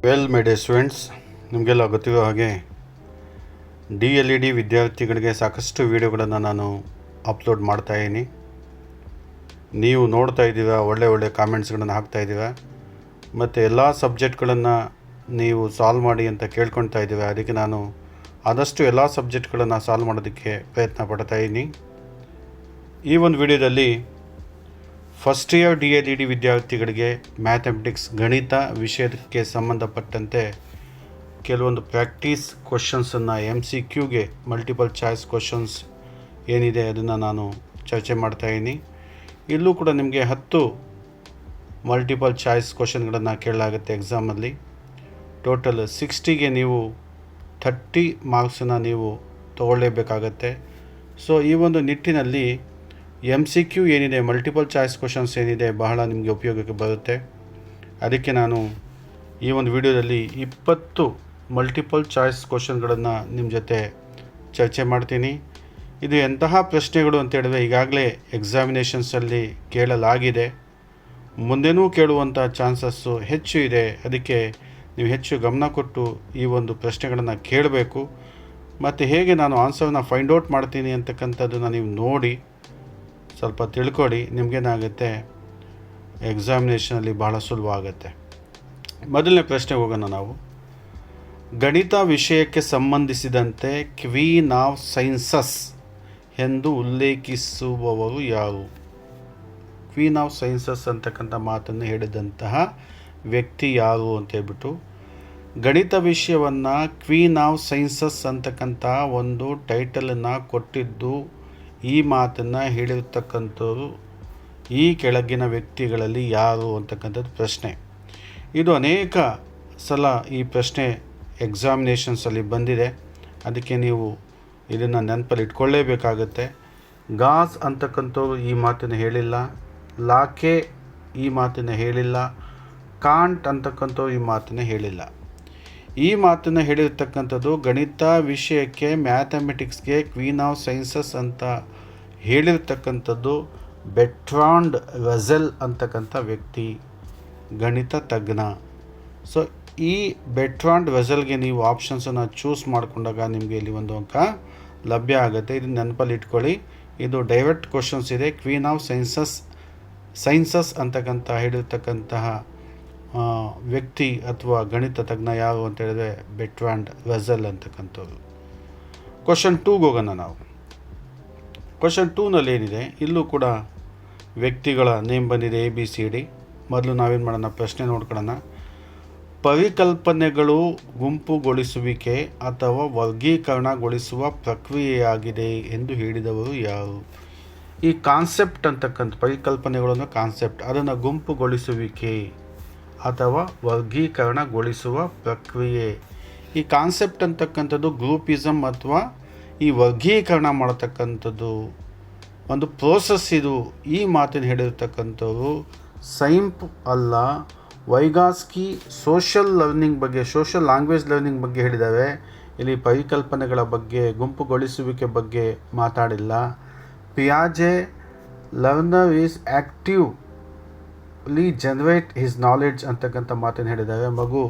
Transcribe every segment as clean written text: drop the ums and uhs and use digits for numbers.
Well my dear students, ನಿಮಗೆಲ್ಲ ಗೊತ್ತಿರೋ ಹಾಗೆ DLED ವಿದ್ಯಾರ್ಥಿಗಳಿಗೆ ಸಾಕಷ್ಟು ವೀಡಿಯೋಗಳನ್ನು ನಾನು ಅಪ್ಲೋಡ್ ಮಾಡ್ತಾಯಿದ್ದೀನಿ. ನೀವು ನೋಡ್ತಾ ಇದ್ದೀರಾ, ಒಳ್ಳೆ ಕಾಮೆಂಟ್ಸ್ಗಳನ್ನು ಹಾಕ್ತಾ ಇದ್ದೀರಾ ಮತ್ತು ಎಲ್ಲ ಸಬ್ಜೆಕ್ಟ್ಗಳನ್ನು ನೀವು ಸಾಲ್ವ್ ಮಾಡಿ ಅಂತ ಕೇಳ್ಕೊಳ್ತಾ ಇದ್ದೀರಾ. ಅದಕ್ಕೆ ನಾನು ಆದಷ್ಟು ಎಲ್ಲ ಸಬ್ಜೆಕ್ಟ್ಗಳನ್ನು ಸಾಲ್ವ್ ಮಾಡೋದಕ್ಕೆ ಪ್ರಯತ್ನ ಪಡ್ತಾಯಿದ್ದೀನಿ. ಈ ಒಂದು ವಿಡಿಯೋದಲ್ಲಿ ಫಸ್ಟ್ ಇಯರ್ DLED ವಿದ್ಯಾರ್ಥಿಗಳಿಗೆ ಮ್ಯಾಥಮೆಟಿಕ್ಸ್ ಗಣಿತ ವಿಷಯಕ್ಕೆ ಸಂಬಂಧಪಟ್ಟಂತೆ ಕೆಲವೊಂದು ಪ್ರಾಕ್ಟೀಸ್ ಕ್ವಶನ್ಸನ್ನು MCQಗೆ ಮಲ್ಟಿಪಲ್ ಚಾಯ್ಸ್ ಕ್ವಶನ್ಸ್ ಏನಿದೆ ಅದನ್ನು ನಾನು ಚರ್ಚೆ ಮಾಡ್ತಾಯಿದ್ದೀನಿ. ಇಲ್ಲೂ ಕೂಡ ನಿಮಗೆ 10 ಮಲ್ಟಿಪಲ್ ಚಾಯ್ಸ್ ಕ್ವಶನ್ಗಳನ್ನು ಕೇಳಲಾಗುತ್ತೆ ಎಕ್ಸಾಮಲ್ಲಿ. ಟೋಟಲ್ 60ಗೆ ನೀವು 30 ಮಾರ್ಕ್ಸನ್ನು ನೀವು ತೊಗೊಳ್ಳೇಬೇಕಾಗತ್ತೆ. ಸೊ ಈ ಒಂದು ನಿಟ್ಟಿನಲ್ಲಿ MCQ ಏನಿದೆ, ಮಲ್ಟಿಪಲ್ ಚಾಯ್ಸ್ ಕ್ವಶನ್ಸ್ ಏನಿದೆ, ಬಹಳ ನಿಮಗೆ ಉಪಯೋಗಕ್ಕೆ ಬರುತ್ತೆ. ಅದಕ್ಕೆ ನಾನು ಈ ಒಂದು ವಿಡಿಯೋದಲ್ಲಿ 20 ಮಲ್ಟಿಪಲ್ ಚಾಯ್ಸ್ ಕ್ವಶನ್ಗಳನ್ನು ನಿಮ್ಮ ಜೊತೆ ಚರ್ಚೆ ಮಾಡ್ತೀನಿ. ಇದು ಎಂತಹ ಪ್ರಶ್ನೆಗಳು ಅಂತ ಹೇಳಿದ್ರೆ ಈಗಾಗಲೇ ಎಕ್ಸಾಮಿನೇಷನ್ಸಲ್ಲಿ ಕೇಳಲಾಗಿದೆ, ಮುಂದೆನೂ ಕೇಳುವಂಥ ಚಾನ್ಸಸ್ಸು ಹೆಚ್ಚು ಇದೆ. ಅದಕ್ಕೆ ನೀವು ಹೆಚ್ಚು ಗಮನ ಕೊಟ್ಟು ಈ ಒಂದು ಪ್ರಶ್ನೆಗಳನ್ನು ಕೇಳಬೇಕು. ಮತ್ತು ಹೇಗೆ ನಾನು ಆನ್ಸರ್ನ ಫೈಂಡ್ ಔಟ್ ಮಾಡ್ತೀನಿ ಅಂತಕ್ಕಂಥದ್ದನ್ನು ನೀವು ನೋಡಿ ಸ್ವಲ್ಪ ತಿಳ್ಕೊಳ್ಳಿ. ನಿಮಗೇನಾಗುತ್ತೆ, ಎಕ್ಸಾಮಿನೇಷನಲ್ಲಿ ಬಹಳ ಸುಲಭ ಆಗುತ್ತೆ. ಮೊದಲನೇ ಪ್ರಶ್ನೆಗೆ ಹೋಗೋಣ ನಾವು. ಗಣಿತ ವಿಷಯಕ್ಕೆ ಸಂಬಂಧಿಸಿದಂತೆ ಕ್ವೀನ್ ಆಫ್ ಸೈನ್ಸಸ್ ಎಂದು ಉಲ್ಲೇಖಿಸುವವರು ಯಾರು? ಕ್ವೀನ್ ಆಫ್ ಸೈನ್ಸಸ್ ಅಂತಕ್ಕಂಥ ಮಾತನ್ನು ಹೇಳಿದಂತಹ ವ್ಯಕ್ತಿ ಯಾರು ಅಂತ ಹೇಳ್ಬಿಟ್ಟು, ಗಣಿತ ವಿಷಯವನ್ನು ಕ್ವೀನ್ ಆಫ್ ಸೈನ್ಸಸ್ ಅಂತಕ್ಕಂಥ ಒಂದು ಟೈಟಲನ್ನು ಕೊಟ್ಟಿದ್ದು, ಈ ಮಾತನ್ನು ಹೇಳಿರ್ತಕ್ಕಂಥವ್ರು ಈ ಕೆಳಗಿನ ವ್ಯಕ್ತಿಗಳಲ್ಲಿ ಯಾರು ಅಂತಕ್ಕಂಥದ್ದು ಪ್ರಶ್ನೆ. ಇದು ಅನೇಕ ಸಲ ಈ ಪ್ರಶ್ನೆ ಎಕ್ಸಾಮಿನೇಷನ್ಸಲ್ಲಿ ಬಂದಿದೆ. ಅದಕ್ಕೆ ನೀವು ಇದನ್ನು ನೆನಪಲ್ಲಿ ಇಟ್ಕೊಳ್ಳೇಬೇಕಾಗತ್ತೆ. ಗಾಸ್ ಅಂತಕ್ಕಂಥವ್ರು ಈ ಮಾತನ್ನು ಹೇಳಿಲ್ಲ, ಲಾಕೆ ಈ ಮಾತನ್ನು ಹೇಳಿಲ್ಲ, ಕಾಂಟ್ ಅಂತಕ್ಕಂಥವ್ರು ಈ ಮಾತನ್ನು ಹೇಳಿಲ್ಲ. ಈ ಮಾತನ್ನು ಹೇಳಿರ್ತಕ್ಕಂಥದ್ದು ಗಣಿತ ವಿಷಯಕ್ಕೆ, ಮ್ಯಾಥಮೆಟಿಕ್ಸ್ಗೆ ಕ್ವೀನ್ ಆಫ್ ಸೈನ್ಸಸ್ ಅಂತ ಹೇಳಿರ್ತಕ್ಕಂಥದ್ದು ಬೆಟ್ರಾಂಡ್ ರಸೆಲ್ ಅಂತಕ್ಕಂಥ ವ್ಯಕ್ತಿ, ಗಣಿತ ತಜ್ಞ. ಸೊ ಈ ಬೆಟ್ರಾಂಡ್ ರಸೆಲ್ಗೆ ನೀವು ಆಪ್ಷನ್ಸನ್ನು ಚೂಸ್ ಮಾಡಿಕೊಂಡಾಗ ನಿಮಗೆ ಇಲ್ಲಿ ಒಂದು ಅಂಕ ಲಭ್ಯ ಆಗುತ್ತೆ. ಇದನ್ನು ನೆನಪಲ್ಲಿ ಇಟ್ಕೊಳ್ಳಿ. ಇದು ಡೈರೆಕ್ಟ್ ಕ್ವಶನ್ಸ್ ಇದೆ. ಕ್ವೀನ್ ಆಫ್ ಸೈನ್ಸಸ್ ಅಂತಕ್ಕಂಥ ಹೇಳಿರ್ತಕ್ಕಂತಹ ವ್ಯಕ್ತಿ ಅಥವಾ ಗಣಿತ ತಜ್ಞ ಯಾರು ಅಂತ ಹೇಳಿದ್ರೆ ಬೆಟ್ರಾಂಡ್ ರಸೆಲ್ ಅಂತಕ್ಕಂಥವ್ರು. ಕ್ವಶನ್ 2ಗೆ ಹೋಗೋಣ ನಾವು. ಕ್ವಶನ್ 2ನಲ್ಲಿ ಏನಿದೆ, ಇಲ್ಲೂ ಕೂಡ ವ್ಯಕ್ತಿಗಳ ನೇಮ್ ಬಂದಿದೆ ABCD. ಮೊದಲು ನಾವೇನು ಮಾಡೋಣ, ಪ್ರಶ್ನೆ ನೋಡ್ಕೊಳ್ಳೋಣ. ಪರಿಕಲ್ಪನೆಗಳು ಗುಂಪುಗೊಳಿಸುವಿಕೆ ಅಥವಾ ವರ್ಗೀಕರಣಗೊಳಿಸುವ ಪ್ರಕ್ರಿಯೆಯಾಗಿದೆ ಎಂದು ಹೇಳಿದವರು ಯಾರು? ಈ ಕಾನ್ಸೆಪ್ಟ್ ಅಂತಕ್ಕಂಥ ಪರಿಕಲ್ಪನೆಗಳು ಅನ್ನೋ ಕಾನ್ಸೆಪ್ಟ್, ಅದನ್ನು ಗುಂಪುಗೊಳಿಸುವಿಕೆ ಅಥವಾ ವರ್ಗೀಕರಣಗೊಳಿಸುವ ಪ್ರಕ್ರಿಯೆ. ಈ ಕಾನ್ಸೆಪ್ಟ್ ಅಂತಕ್ಕಂಥದ್ದು ಗ್ರೂಪಿಸಮ್ ಅಥವಾ ಈ ವರ್ಗೀಕರಣ ಮಾಡತಕ್ಕಂಥದ್ದು ಒಂದು ಪ್ರೋಸೆಸ್. ಇದು ಈ ಮಾತನ್ನು ಹೇಳಿರ್ತಕ್ಕಂಥವ್ರು ಸೈಂಪ್ ಅಲ್ಲ, ವೈಗಾಸ್ಕಿ ಸೋಷಲ್ ಲರ್ನಿಂಗ್ ಬಗ್ಗೆ, ಸೋಷಲ್ ಲ್ಯಾಂಗ್ವೇಜ್ ಲರ್ನಿಂಗ್ ಬಗ್ಗೆ ಹೇಳಿದ್ದಾರೆ. ಇಲ್ಲಿ ಪರಿಕಲ್ಪನೆಗಳ ಬಗ್ಗೆ, ಗುಂಪುಗೊಳಿಸುವಿಕೆ ಬಗ್ಗೆ ಮಾತಾಡಿಲ್ಲ. ಪಿಯಾಜೆ learner is actively generate his knowledge ಅಂತಕ್ಕಂಥ ಮಾತನ್ನು ಹೇಳಿದ್ದಾರೆ. ಮಗು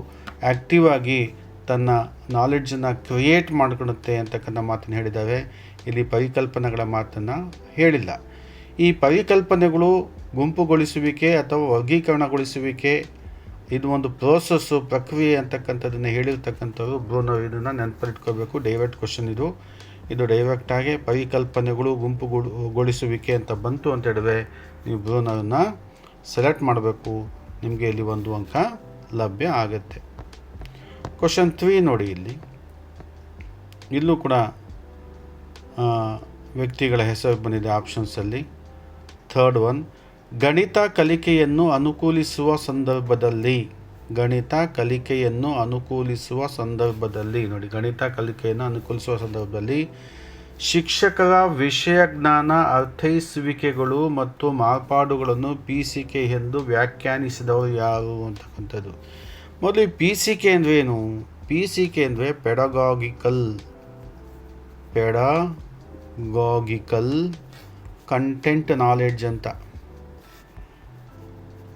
ಆ್ಯಕ್ಟಿವ್ ಆಗಿ ತನ್ನ ನಾಲೆಡ್ಜನ್ನು ಕ್ರಿಯೇಟ್ ಮಾಡ್ಕೊಳುತ್ತೆ ಅಂತಕ್ಕಂಥ ಮಾತನ್ನು ಹೇಳಿದ್ದಾರೆ. ಇಲ್ಲಿ ಪರಿಕಲ್ಪನೆಗಳ ಮಾತನ್ನು ಹೇಳಿಲ್ಲ. ಈ ಪರಿಕಲ್ಪನೆಗಳು ಗುಂಪುಗೊಳಿಸುವಿಕೆ ಅಥವಾ ವರ್ಗೀಕರಣಗೊಳಿಸುವಿಕೆ ಇದು ಒಂದು ಪ್ರೋಸೆಸ್ಸು, ಪ್ರಕ್ರಿಯೆ ಅಂತಕ್ಕಂಥದ್ದನ್ನು ಹೇಳಿರ್ತಕ್ಕಂಥವ್ರು ಬ್ರೂನರ್. ಇದನ್ನು ನೆನಪಲ್ಲಿಟ್ಕೋಬೇಕು. ಡೈರೆಕ್ಟ್ ಕ್ವಶನ್ ಇದು ಡೈರೆಕ್ಟಾಗಿ ಪರಿಕಲ್ಪನೆಗಳು ಗುಂಪುಗೊಳಿಸುವಿಕೆ ಅಂತ ಬಂತು ಅಂತ ಹೇಳಿದ್ರೆ ನೀವು ಬ್ರೂನರನ್ನು ಸೆಲೆಕ್ಟ್ ಮಾಡಬೇಕು. ನಿಮಗೆ ಇಲ್ಲಿ ಒಂದು ಅಂಕ ಲಭ್ಯ ಆಗುತ್ತೆ. ಕ್ವಶನ್ 3 ನೋಡಿ. ಇಲ್ಲೂ ಕೂಡ ವ್ಯಕ್ತಿಗಳ ಹೆಸರು ಬಂದಿದೆ ಆಪ್ಷನ್ಸಲ್ಲಿ. ಥರ್ಡ್ ಒನ್, ಗಣಿತ ಕಲಿಕೆಯನ್ನು ಅನುಕೂಲಿಸುವ ಸಂದರ್ಭದಲ್ಲಿ. ಗಣಿತ ಕಲಿಕೆಯನ್ನು ಅನುಕೂಲಿಸುವ ಸಂದರ್ಭದಲ್ಲಿ ನೋಡಿ, ಗಣಿತ ಕಲಿಕೆಯನ್ನು ಅನುಕೂಲಿಸುವ ಸಂದರ್ಭದಲ್ಲಿ ಶಿಕ್ಷಕರ ವಿಷಯ ಜ್ಞಾನ, ಅರ್ಥೈಸುವಿಕೆಗಳು ಮತ್ತು ಮಾರ್ಪಾಡುಗಳನ್ನು PCK ಎಂದು ವ್ಯಾಖ್ಯಾನಿಸಿದವರು ಯಾರು ಅಂತಕ್ಕಂಥದ್ದು. ಮೊದಲು PCK ಅಂದರೆ ಏನು? PCK ಅಂದರೆ ಪೆಡಗಾಗಿಕಲ್ ಕಂಟೆಂಟ್ ನಾಲೆಡ್ಜ್ ಅಂತ.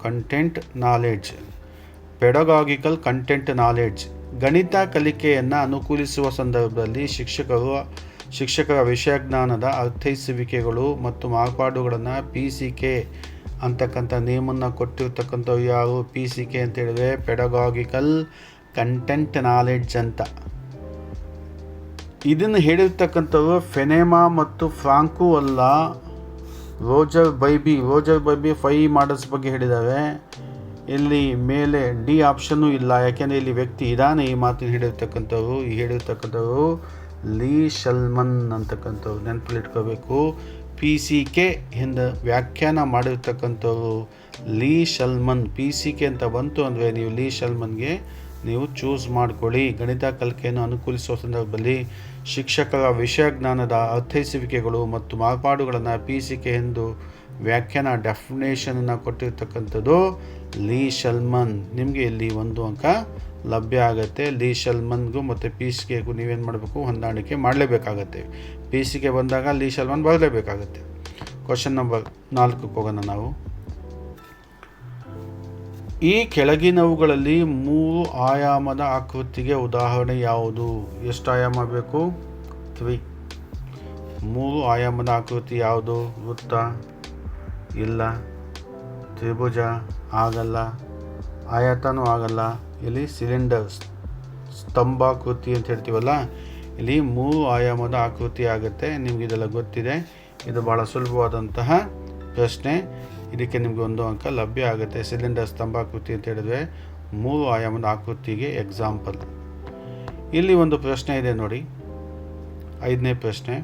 Content knowledge ಪೆಡಗಾಗಿಕಲ್ content knowledge. ಗಣಿತ ಕಲಿಕೆಯನ್ನು ಅನುಕೂಲಿಸುವ ಸಂದರ್ಭದಲ್ಲಿ ಶಿಕ್ಷಕರ ವಿಷಯಜ್ಞಾನದ ಅರ್ಥೈಸುವಿಕೆಗಳು ಮತ್ತು ಮಾರ್ಪಾಡುಗಳನ್ನು PCK ಅಂತಕ್ಕಂಥ ನೇಮನ್ನು ಕೊಟ್ಟಿರ್ತಕ್ಕಂಥವು ಯಾರು? PCK ಅಂತ ಹೇಳಿದ್ರೆ ಪೆಡಗಾಗಿಕಲ್ ಕಂಟೆಂಟ್ ನಾಲೆಡ್ಜ್ ಅಂತ. ಇದನ್ನು ಹೇಳಿರ್ತಕ್ಕಂಥವ್ರು ಫೆನೆಮಾ ಮತ್ತು ಫ್ರಾಂಕು ಅಲ್ಲ, ರೋಜರ್ ಬೈಬಿ 5 ಮಾಡಲ್ಸ್ ಬಗ್ಗೆ ಹೇಳಿದ್ದಾರೆ. ಇಲ್ಲಿ ಮೇಲೆ ಡಿ ಆಪ್ಷನ್ನು ಇಲ್ಲ, ಯಾಕೆಂದರೆ ಇಲ್ಲಿ ವ್ಯಕ್ತಿ ಇದ್ದಾನೆ ಈ ಮಾತನ್ನು ಹೇಳಿರ್ತಕ್ಕಂಥವ್ರು ಲೀ ಶಲ್ಮನ್ ಅಂತಕ್ಕಂಥವ್ರು. ನೆನಪಲ್ಲಿಟ್ಕೋಬೇಕು. PCK ಎಂದು ವ್ಯಾಖ್ಯಾನ ಮಾಡಿರ್ತಕ್ಕಂಥವ್ರು ಲೀ ಶಲ್ಮನ್. PCK ಅಂತ ಬಂತು ಅಂದರೆ ನೀವು ಲೀ ಶಲ್ಮನ್ಗೆ ನೀವು ಚೂಸ್ ಮಾಡ್ಕೊಳ್ಳಿ. ಗಣಿತ ಕಲಿಕೆಯನ್ನು ಅನುಕೂಲಿಸುವ ಸಂದರ್ಭದಲ್ಲಿ ಶಿಕ್ಷಕರ ವಿಷಯಜ್ಞಾನದ ಅರ್ಥೈಸುವಿಕೆಗಳು ಮತ್ತು ಮಾರ್ಪಾಡುಗಳನ್ನು PCK ಎಂದು ವ್ಯಾಖ್ಯಾನ ಡೆಫಿನೇಷನನ್ನು ಕೊಟ್ಟಿರ್ತಕ್ಕಂಥದ್ದು ಲೀ ಶಲ್ಮನ್. ನಿಮಗೆ ಇಲ್ಲಿ 1 ಅಂಕ ಲಭ್ಯ ಆಗುತ್ತೆ. ಲೀ ಶಲ್ಮನ್ಗೂ ಮತ್ತು PCKಗೂ ನೀವೇನು ಮಾಡಬೇಕು? ಹೊಂದಾಣಿಕೆ ಮಾಡಲೇಬೇಕಾಗತ್ತೆ. PCK ಬಂದಾಗ ಲೀ ಶಲ್ಮನ್ ಬರಲೇಬೇಕಾಗತ್ತೆ. ಕ್ವಶನ್ ನಂಬರ್ 4ಕ್ಕೆ ಹೋಗೋಣ ನಾವು. ಈ ಕೆಳಗಿನವುಗಳಲ್ಲಿ 3 ಆಯಾಮದ ಆಕೃತಿಗೆ ಉದಾಹರಣೆ ಯಾವುದು? ಎಷ್ಟು ಆಯಾಮ ಬೇಕು? 3. 3 ಆಯಾಮದ ಆಕೃತಿ ಯಾವುದು? ವೃತ್ತ ಇಲ್ಲ, ತ್ರಿಭುಜ ಆಗಲ್ಲ, ಆಯತನೂ ಆಗಲ್ಲ. ಇಲ್ಲಿ ಸಿಲಿಂಡರ್ ಸ್ತಂಭಾಕೃತಿ ಅಂತ ಹೇಳ್ತೀವಲ್ಲ, ಇಲ್ಲಿ 3 ಆಯಾಮದ ಆಕೃತಿ ಆಗುತ್ತೆ. ನಿಮ್ಗೆ ಇದೆಲ್ಲ ಗೊತ್ತಿದೆ. ಇದು ಭಾಳ ಸುಲಭವಾದಂತಹ ಪ್ರಶ್ನೆ. ಇದಕ್ಕೆ ನಿಮಗೆ 1 ಅಂಕ ಲಭ್ಯ ಆಗುತ್ತೆ. ಸಿಲಿಂಡರ್ ಸ್ತಂಭಾಕೃತಿ ಅಂತ ಹೇಳಿದ್ರೆ 3 ಆಯಾಮದ ಆಕೃತಿಗೆ ಎಕ್ಸಾಂಪಲ್. ಇಲ್ಲಿ ಒಂದು ಪ್ರಶ್ನೆ ಇದೆ ನೋಡಿ, 5ನೇ ಪ್ರಶ್ನೆ.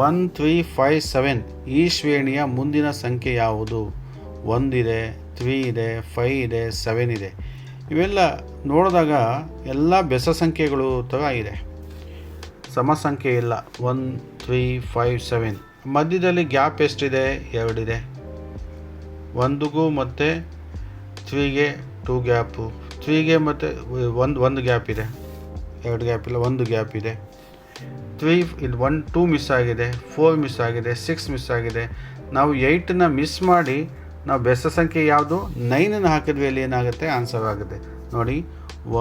1, 3, 5, 7 ಈ ಶ್ರೇಣಿಯ ಮುಂದಿನ ಸಂಖ್ಯೆ ಯಾವುದು? 1 ಇದೆ, 3 ಇದೆ, 5 ಇದೆ, 7 ಇದೆ. ಇವೆಲ್ಲ ನೋಡಿದಾಗ ಎಲ್ಲ ಬೆಸ ಸಂಖ್ಯೆಗಳು ಥರ ಇದೆ, ಸಮ ಸಂಖ್ಯೆ ಇಲ್ಲ. 1, 3, 5, 7 ಮಧ್ಯದಲ್ಲಿ ಗ್ಯಾಪ್ ಎಷ್ಟಿದೆ? 2 ಇದೆ. 1ಗೂ ಮತ್ತು 3ಗೆ 2 ಗ್ಯಾಪು, 3ಗೆ ಮತ್ತು 1 ಗ್ಯಾಪ್ ಇದೆ. 2 ಗ್ಯಾಪ್ ಇಲ್ಲ, 1 ಗ್ಯಾಪ್ ಇದೆ. 3 ಇಲ್ಲಿ 1, 2 ಮಿಸ್ ಆಗಿದೆ, 4 ಮಿಸ್ ಆಗಿದೆ, 6 ಮಿಸ್ ಆಗಿದೆ. ನಾವು 8ನ ಮಿಸ್ ಮಾಡಿ ನಾವು ಬೆಸ ಸಂಖ್ಯೆ ಯಾವುದು? 9ನ ಹಾಕಿದ್ವಿ. ಅಲ್ಲಿ ಏನಾಗುತ್ತೆ? ಆನ್ಸರ್ ಆಗುತ್ತೆ ನೋಡಿ.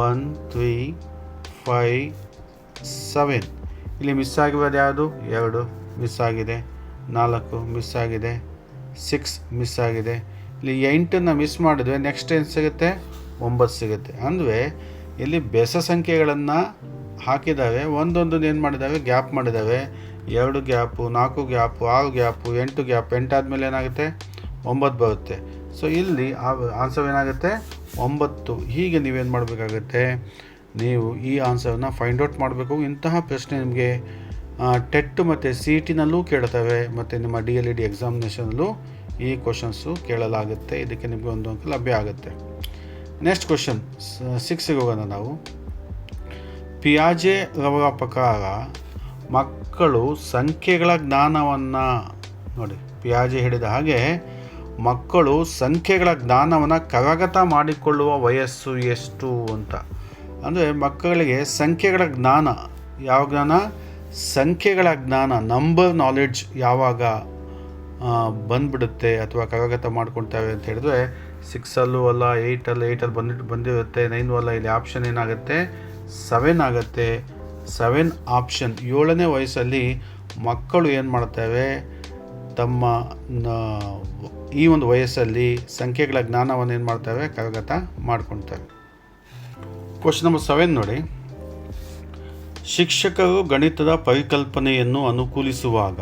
1, 3, 5, 7 ಇಲ್ಲಿ ಮಿಸ್ ಆಗಿರೋದು ಯಾವುದು? 2 ಮಿಸ್ ಆಗಿದೆ, 4 ಮಿಸ್ ಆಗಿದೆ, 6 ಮಿಸ್ ಆಗಿದೆ. ಇಲ್ಲಿ 8ನ ಮಿಸ್ ಮಾಡಿದ್ವಿ, ನೆಕ್ಸ್ಟ್ ಏನು ಸಿಗುತ್ತೆ? 9 ಸಿಗುತ್ತೆ. ಅಂದರೆ ಇಲ್ಲಿ ಬೆಸ ಸಂಖ್ಯೆಗಳನ್ನು ಹಾಕಿದ್ದಾವೆ, ಒಂದೊಂದು ಏನು ಮಾಡಿದ್ದಾವೆ? ಗ್ಯಾಪ್ ಮಾಡಿದ್ದಾವೆ. 2 ಗ್ಯಾಪು, 4 ಗ್ಯಾಪು, 6 ಗ್ಯಾಪು, 8 ಗ್ಯಾಪ್. 8 ಆದಮೇಲೆ ಏನಾಗುತ್ತೆ? 9 ಬರುತ್ತೆ. ಸೊ ಇಲ್ಲಿ ಆನ್ಸರ್ ಏನಾಗುತ್ತೆ? 9. ಹೀಗೆ ನೀವೇನು ಮಾಡಬೇಕಾಗತ್ತೆ? ನೀವು ಈ ಆನ್ಸರನ್ನು ಫೈಂಡ್ ಔಟ್ ಮಾಡಬೇಕು. ಇಂತಹ ಪ್ರಶ್ನೆ ನಿಮಗೆ ಟೆಟ್ ಮತ್ತು CET-ನಲ್ಲೂ ಕೇಳ್ತವೆ, ಮತ್ತು ನಿಮ್ಮ DLED ಎಕ್ಸಾಮಿನೇಷನಲ್ಲೂ ಈ ಕ್ವಶನ್ಸು ಕೇಳಲಾಗುತ್ತೆ. ಇದಕ್ಕೆ ನಿಮಗೆ 1 ಅಂಕ ಲಭ್ಯ ಆಗುತ್ತೆ. ನೆಕ್ಸ್ಟ್ ಕ್ವಶನ್ 6ಗೆ ಹೋಗೋಣ ನಾವು. ಪಿಯಾಜೆ ರವರ ಪ್ರಕಾರ ಮಕ್ಕಳು ಸಂಖ್ಯೆಗಳ ಜ್ಞಾನವನ್ನು ನೋಡಿ, ಪಿಯಾಜೆ ಹೇಳಿದ ಹಾಗೆ ಮಕ್ಕಳು ಸಂಖ್ಯೆಗಳ ಜ್ಞಾನವನ್ನು ಕರಗತ ಮಾಡಿಕೊಳ್ಳುವ ವಯಸ್ಸು ಎಷ್ಟು ಅಂತ. ಅಂದರೆ ಮಕ್ಕಳಿಗೆ ಸಂಖ್ಯೆಗಳ ಜ್ಞಾನ, ಯಾವ ಜ್ಞಾನ? ಸಂಖ್ಯೆಗಳ ಜ್ಞಾನ, ನಂಬರ್ ನಾಲೆಡ್ಜ್ ಯಾವಾಗ ಬಂದುಬಿಡುತ್ತೆ ಅಥವಾ ಕರಗತ ಮಾಡ್ಕೊಳ್ತೇವೆ ಅಂತ ಹೇಳಿದ್ರೆ 6ಅಲ್ಲೂ ಅಲ್ಲ, 8ಅಲ್ಲಿ ಬಂದಿರುತ್ತೆ, 9 ಅಲ್ಲ. ಇಲ್ಲಿ ಆಪ್ಷನ್ ಏನಾಗುತ್ತೆ? 7 ಆಗುತ್ತೆ. 7 ಆಪ್ಷನ್. 7ನೇ ವಯಸ್ಸಲ್ಲಿ ಮಕ್ಕಳು ಏನು ಮಾಡ್ತೇವೆ? ತಮ್ಮ ಈ ಒಂದು ವಯಸ್ಸಲ್ಲಿ ಸಂಖ್ಯೆಗಳ ಜ್ಞಾನವನ್ನು ಏನು ಮಾಡ್ತೇವೆ? ಕರಗತ ಮಾಡ್ಕೊಳ್ತೇವೆ. ಕ್ವಶನ್ ನಂಬರ್ 7 ನೋಡಿ. ಶಿಕ್ಷಕರು ಗಣಿತದ ಪರಿಕಲ್ಪನೆಯನ್ನು ಅನುಕೂಲಿಸುವಾಗ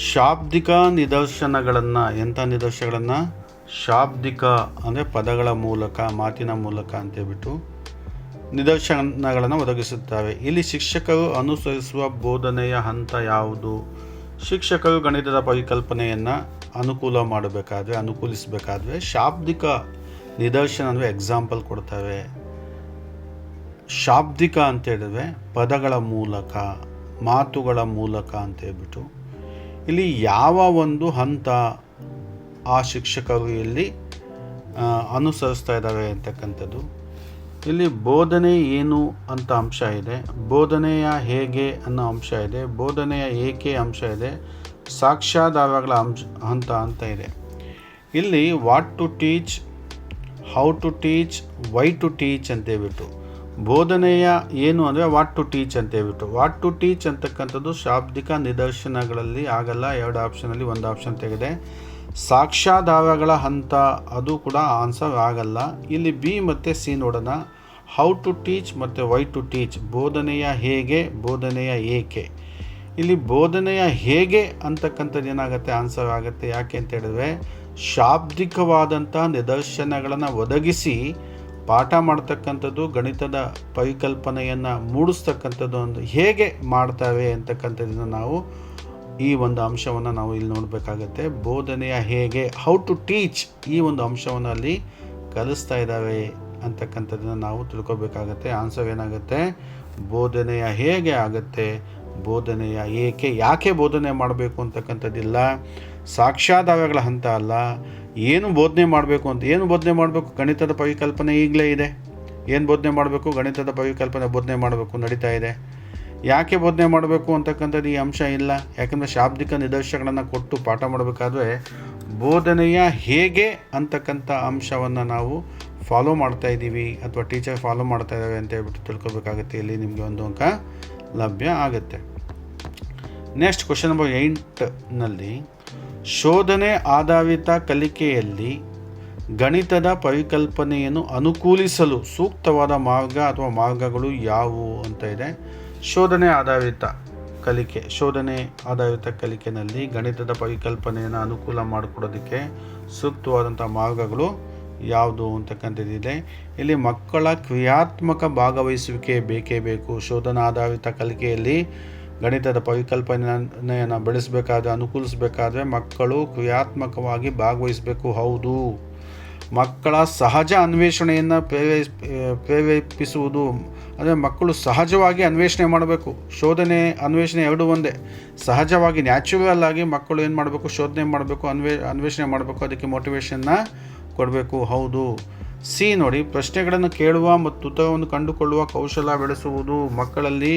ಶಾಬ್ದಿಕ ನಿದರ್ಶನಗಳನ್ನು, ಎಂಥ ನಿದರ್ಶನಗಳನ್ನು? ಶಾಬ್ದಿಕ ಅಂದರೆ ಪದಗಳ ಮೂಲಕ, ಮಾತಿನ ಮೂಲಕ ಅಂತೇಳ್ಬಿಟ್ಟು ನಿದರ್ಶನಗಳನ್ನು ಒದಗಿಸುತ್ತವೆ. ಇಲ್ಲಿ ಶಿಕ್ಷಕರು ಅನುಸರಿಸುವ ಬೋಧನೆಯ ಹಂತ ಯಾವುದು? ಶಿಕ್ಷಕರು ಗಣಿತದ ಪರಿಕಲ್ಪನೆಯನ್ನು ಅನುಕೂಲಿಸಬೇಕಾದ್ರೆ ಶಾಬ್ದಿಕ ನಿದರ್ಶನ ಅಂದರೆ ಎಕ್ಸಾಂಪಲ್ ಕೊಡ್ತವೆ. ಶಾಬ್ದಿಕ ಅಂತ ಹೇಳಿದ್ರೆ ಪದಗಳ ಮೂಲಕ, ಮಾತುಗಳ ಮೂಲಕ ಅಂತ ಹೇಳ್ಬಿಟ್ಟು ಇಲ್ಲಿ ಯಾವ ಒಂದು ಹಂತ ಆ ಶಿಕ್ಷಕರು ಇಲ್ಲಿ ಅನುಸರಿಸ್ತಾ ಇದ್ದಾರೆ ಅಂತಕ್ಕಂಥದ್ದು. ಇಲ್ಲಿ ಬೋಧನೆ ಏನು ಅಂತ ಅಂಶ ಇದೆ, ಬೋಧನೆಯ ಹೇಗೆ ಅನ್ನೋ ಅಂಶ ಇದೆ, ಬೋಧನೆಯ ಏಕೆ ಅಂಶ ಇದೆ, ಸಾಕ್ಷ್ಯಾಧಾರಗಳ ಹಂತ ಅಂತ ಇದೆ. ಇಲ್ಲಿ what to teach, how to teach, why to teach ಅಂತೇಳ್ಬಿಟ್ಟು. ಬೋಧನೆಯ ಏನು ಅಂದರೆ ವಾಟ್ ಟು ಟೀಚ್ ಅಂತೇಳ್ಬಿಟ್ಟು. ವಾಟ್ ಟು ಟೀಚ್ ಅಂತಕ್ಕಂಥದ್ದು ಶಾಬ್ದಿಕ ನಿದರ್ಶನಗಳಲ್ಲಿ ಆಗಲ್ಲ. 2 ಆಪ್ಷನಲ್ಲಿ 1 ಆಪ್ಷನ್ ತೆಗೆದೆ. ಸಾಕ್ಷ್ಯಾಧಾರಗಳ ಹಂತ, ಅದು ಕೂಡ ಆನ್ಸರ್ ಆಗಲ್ಲ. ಇಲ್ಲಿ ಬಿ ಮತ್ತು ಸಿ ನೋಡೋಣ. ಹೌ ಟು ಟೀಚ್ ಮತ್ತು ವೈ ಟು ಟೀಚ್. ಬೋಧನೆಯ ಹೇಗೆ, ಬೋಧನೆಯ ಏಕೆ. ಇಲ್ಲಿ ಬೋಧನೆಯ ಹೇಗೆ ಅಂತಕ್ಕಂಥದ್ದು ಏನಾಗುತ್ತೆ, ಆನ್ಸರ್ ಆಗುತ್ತೆ. ಯಾಕೆ ಅಂತ ಹೇಳಿದ್ರೆ ಶಾಬ್ದಿಕವಾದಂಥ ನಿದರ್ಶನಗಳನ್ನು ಒದಗಿಸಿ ಪಾಠ ಮಾಡ್ತಕ್ಕಂಥದ್ದು, ಗಣಿತದ ಪರಿಕಲ್ಪನೆಯನ್ನು ಮೂಡಿಸ್ತಕ್ಕಂಥದ್ದು ಒಂದು ಹೇಗೆ ಮಾಡ್ತವೆ ಅಂತಕ್ಕಂಥದ್ದನ್ನು ನಾವು ಈ ಒಂದು ಅಂಶವನ್ನು ನಾವು ಇಲ್ಲಿ ನೋಡಬೇಕಾಗತ್ತೆ. ಬೋಧನೆಯ ಹೇಗೆ, ಹೌ ಟು ಟೀಚ್, ಈ ಒಂದು ಅಂಶವನ್ನು ಅಲ್ಲಿ ಕಲಿಸ್ತಾ ಇದ್ದಾವೆ ಅಂತಕ್ಕಂಥದ್ದನ್ನು ನಾವು ತಿಳ್ಕೊಬೇಕಾಗತ್ತೆ. ಆನ್ಸರ್ ಏನಾಗುತ್ತೆ, ಬೋಧನೆಯ ಹೇಗೆ ಆಗುತ್ತೆ, ಬೋಧನೆಯ ಏಕೆ. ಯಾಕೆ ಬೋಧನೆ ಮಾಡಬೇಕು ಅಂತಕ್ಕಂಥದ್ದಿಲ್ಲ. ಸಾಕ್ಷ್ಯಾಧಾರಗಳ ಹಂತ ಅಲ್ಲ. ಏನು ಬೋಧನೆ ಮಾಡಬೇಕು ಅಂತ, ಏನು ಬೋಧನೆ ಮಾಡಬೇಕು, ಗಣಿತದ ಪರಿಕಲ್ಪನೆ ಈಗಲೇ ಇದೆ. ಏನು ಬೋಧನೆ ಮಾಡಬೇಕು, ಗಣಿತದ ಪರಿಕಲ್ಪನೆ ಬೋಧನೆ ಮಾಡಬೇಕು, ನಡೀತಾ ಇದೆ. ಯಾಕೆ ಬೋಧನೆ ಮಾಡಬೇಕು ಅಂತಕ್ಕಂಥದ್ದು ಈ ಅಂಶ ಇಲ್ಲ. ಯಾಕಂದರೆ ಶಾಬ್ದಿಕ ನಿದರ್ಶನಗಳನ್ನು ಕೊಟ್ಟು ಪಾಠ ಮಾಡಬೇಕಾದ್ರೆ ಬೋಧನೆಯ ಹೇಗೆ ಅಂತಕ್ಕಂಥ ಅಂಶವನ್ನು ನಾವು ಫಾಲೋ ಮಾಡ್ತಾ ಇದ್ದೀವಿ ಅಥವಾ ಟೀಚರ್ ಫಾಲೋ ಮಾಡ್ತಾ ಇದ್ದಾವೆ ಅಂತ ಹೇಳ್ಬಿಟ್ಟು ತಿಳ್ಕೊಬೇಕಾಗುತ್ತೆ. ಇಲ್ಲಿ ನಿಮಗೆ 1 ಅಂಕ ಲಭ್ಯ ಆಗುತ್ತೆ. ನೆಕ್ಸ್ಟ್ ಕ್ವಶನ್ ನಂಬರ್ 8ನಲ್ಲಿ ಶೋಧನೆ ಆಧಾರಿತ ಕಲಿಕೆಯಲ್ಲಿ ಗಣಿತದ ಪರಿಕಲ್ಪನೆಯನ್ನು ಅನುಕೂಲಿಸಲು ಸೂಕ್ತವಾದ ಮಾರ್ಗ ಅಥವಾ ಮಾರ್ಗಗಳು ಯಾವುವು ಅಂತ ಇದೆ. ಶೋಧನೆ ಆಧಾರಿತ ಕಲಿಕೆಯಲ್ಲಿ ಗಣಿತದ ಪರಿಕಲ್ಪನೆಯನ್ನು ಅನುಕೂಲ ಮಾಡಿಕೊಡೋದಕ್ಕೆ ಸೂಕ್ತವಾದಂಥ ಮಾರ್ಗಗಳು ಯಾವುದು ಅಂತಕ್ಕಂಥದ್ದಿದೆ. ಇಲ್ಲಿ ಮಕ್ಕಳ ಕ್ರಿಯಾತ್ಮಕ ಭಾಗವಹಿಸುವಿಕೆ ಬೇಕೇ ಬೇಕು. ಶೋಧನಾ ಆಧಾರಿತ ಕಲಿಕೆಯಲ್ಲಿ ಗಣಿತದ ಪರಿಕಲ್ಪನೆಯನ್ನು ಬೆಳೆಸಬೇಕಾದ್ರೆ, ಅನುಕೂಲಿಸಬೇಕಾದ್ರೆ ಮಕ್ಕಳು ಕ್ರಿಯಾತ್ಮಕವಾಗಿ ಭಾಗವಹಿಸಬೇಕು. ಹೌದು. ಮಕ್ಕಳ ಸಹಜ ಅನ್ವೇಷಣೆಯನ್ನು ಪ್ರೇರೇಪಿಸುವುದು, ಅಂದರೆ ಮಕ್ಕಳು ಸಹಜವಾಗಿ ಅನ್ವೇಷಣೆ ಮಾಡಬೇಕು. ಶೋಧನೆ ಅನ್ವೇಷಣೆ 2 ಒಂದೇ. ಸಹಜವಾಗಿ ನ್ಯಾಚುರಲ್ ಆಗಿ ಮಕ್ಕಳು ಏನು ಮಾಡಬೇಕು, ಶೋಧನೆ ಮಾಡಬೇಕು, ಅನ್ವೇಷಣೆ ಮಾಡಬೇಕು. ಅದಕ್ಕೆ ಮೋಟಿವೇಶನ್ನ ಕೊಡಬೇಕು. ಹೌದು. ಸಿ ನೋಡಿ, ಪ್ರಶ್ನೆಗಳನ್ನು ಕೇಳುವ ಮತ್ತು ಉತ್ತರವನ್ನು ಕಂಡುಕೊಳ್ಳುವ ಕೌಶಲ ಬೆಳೆಸುವುದು. ಮಕ್ಕಳಲ್ಲಿ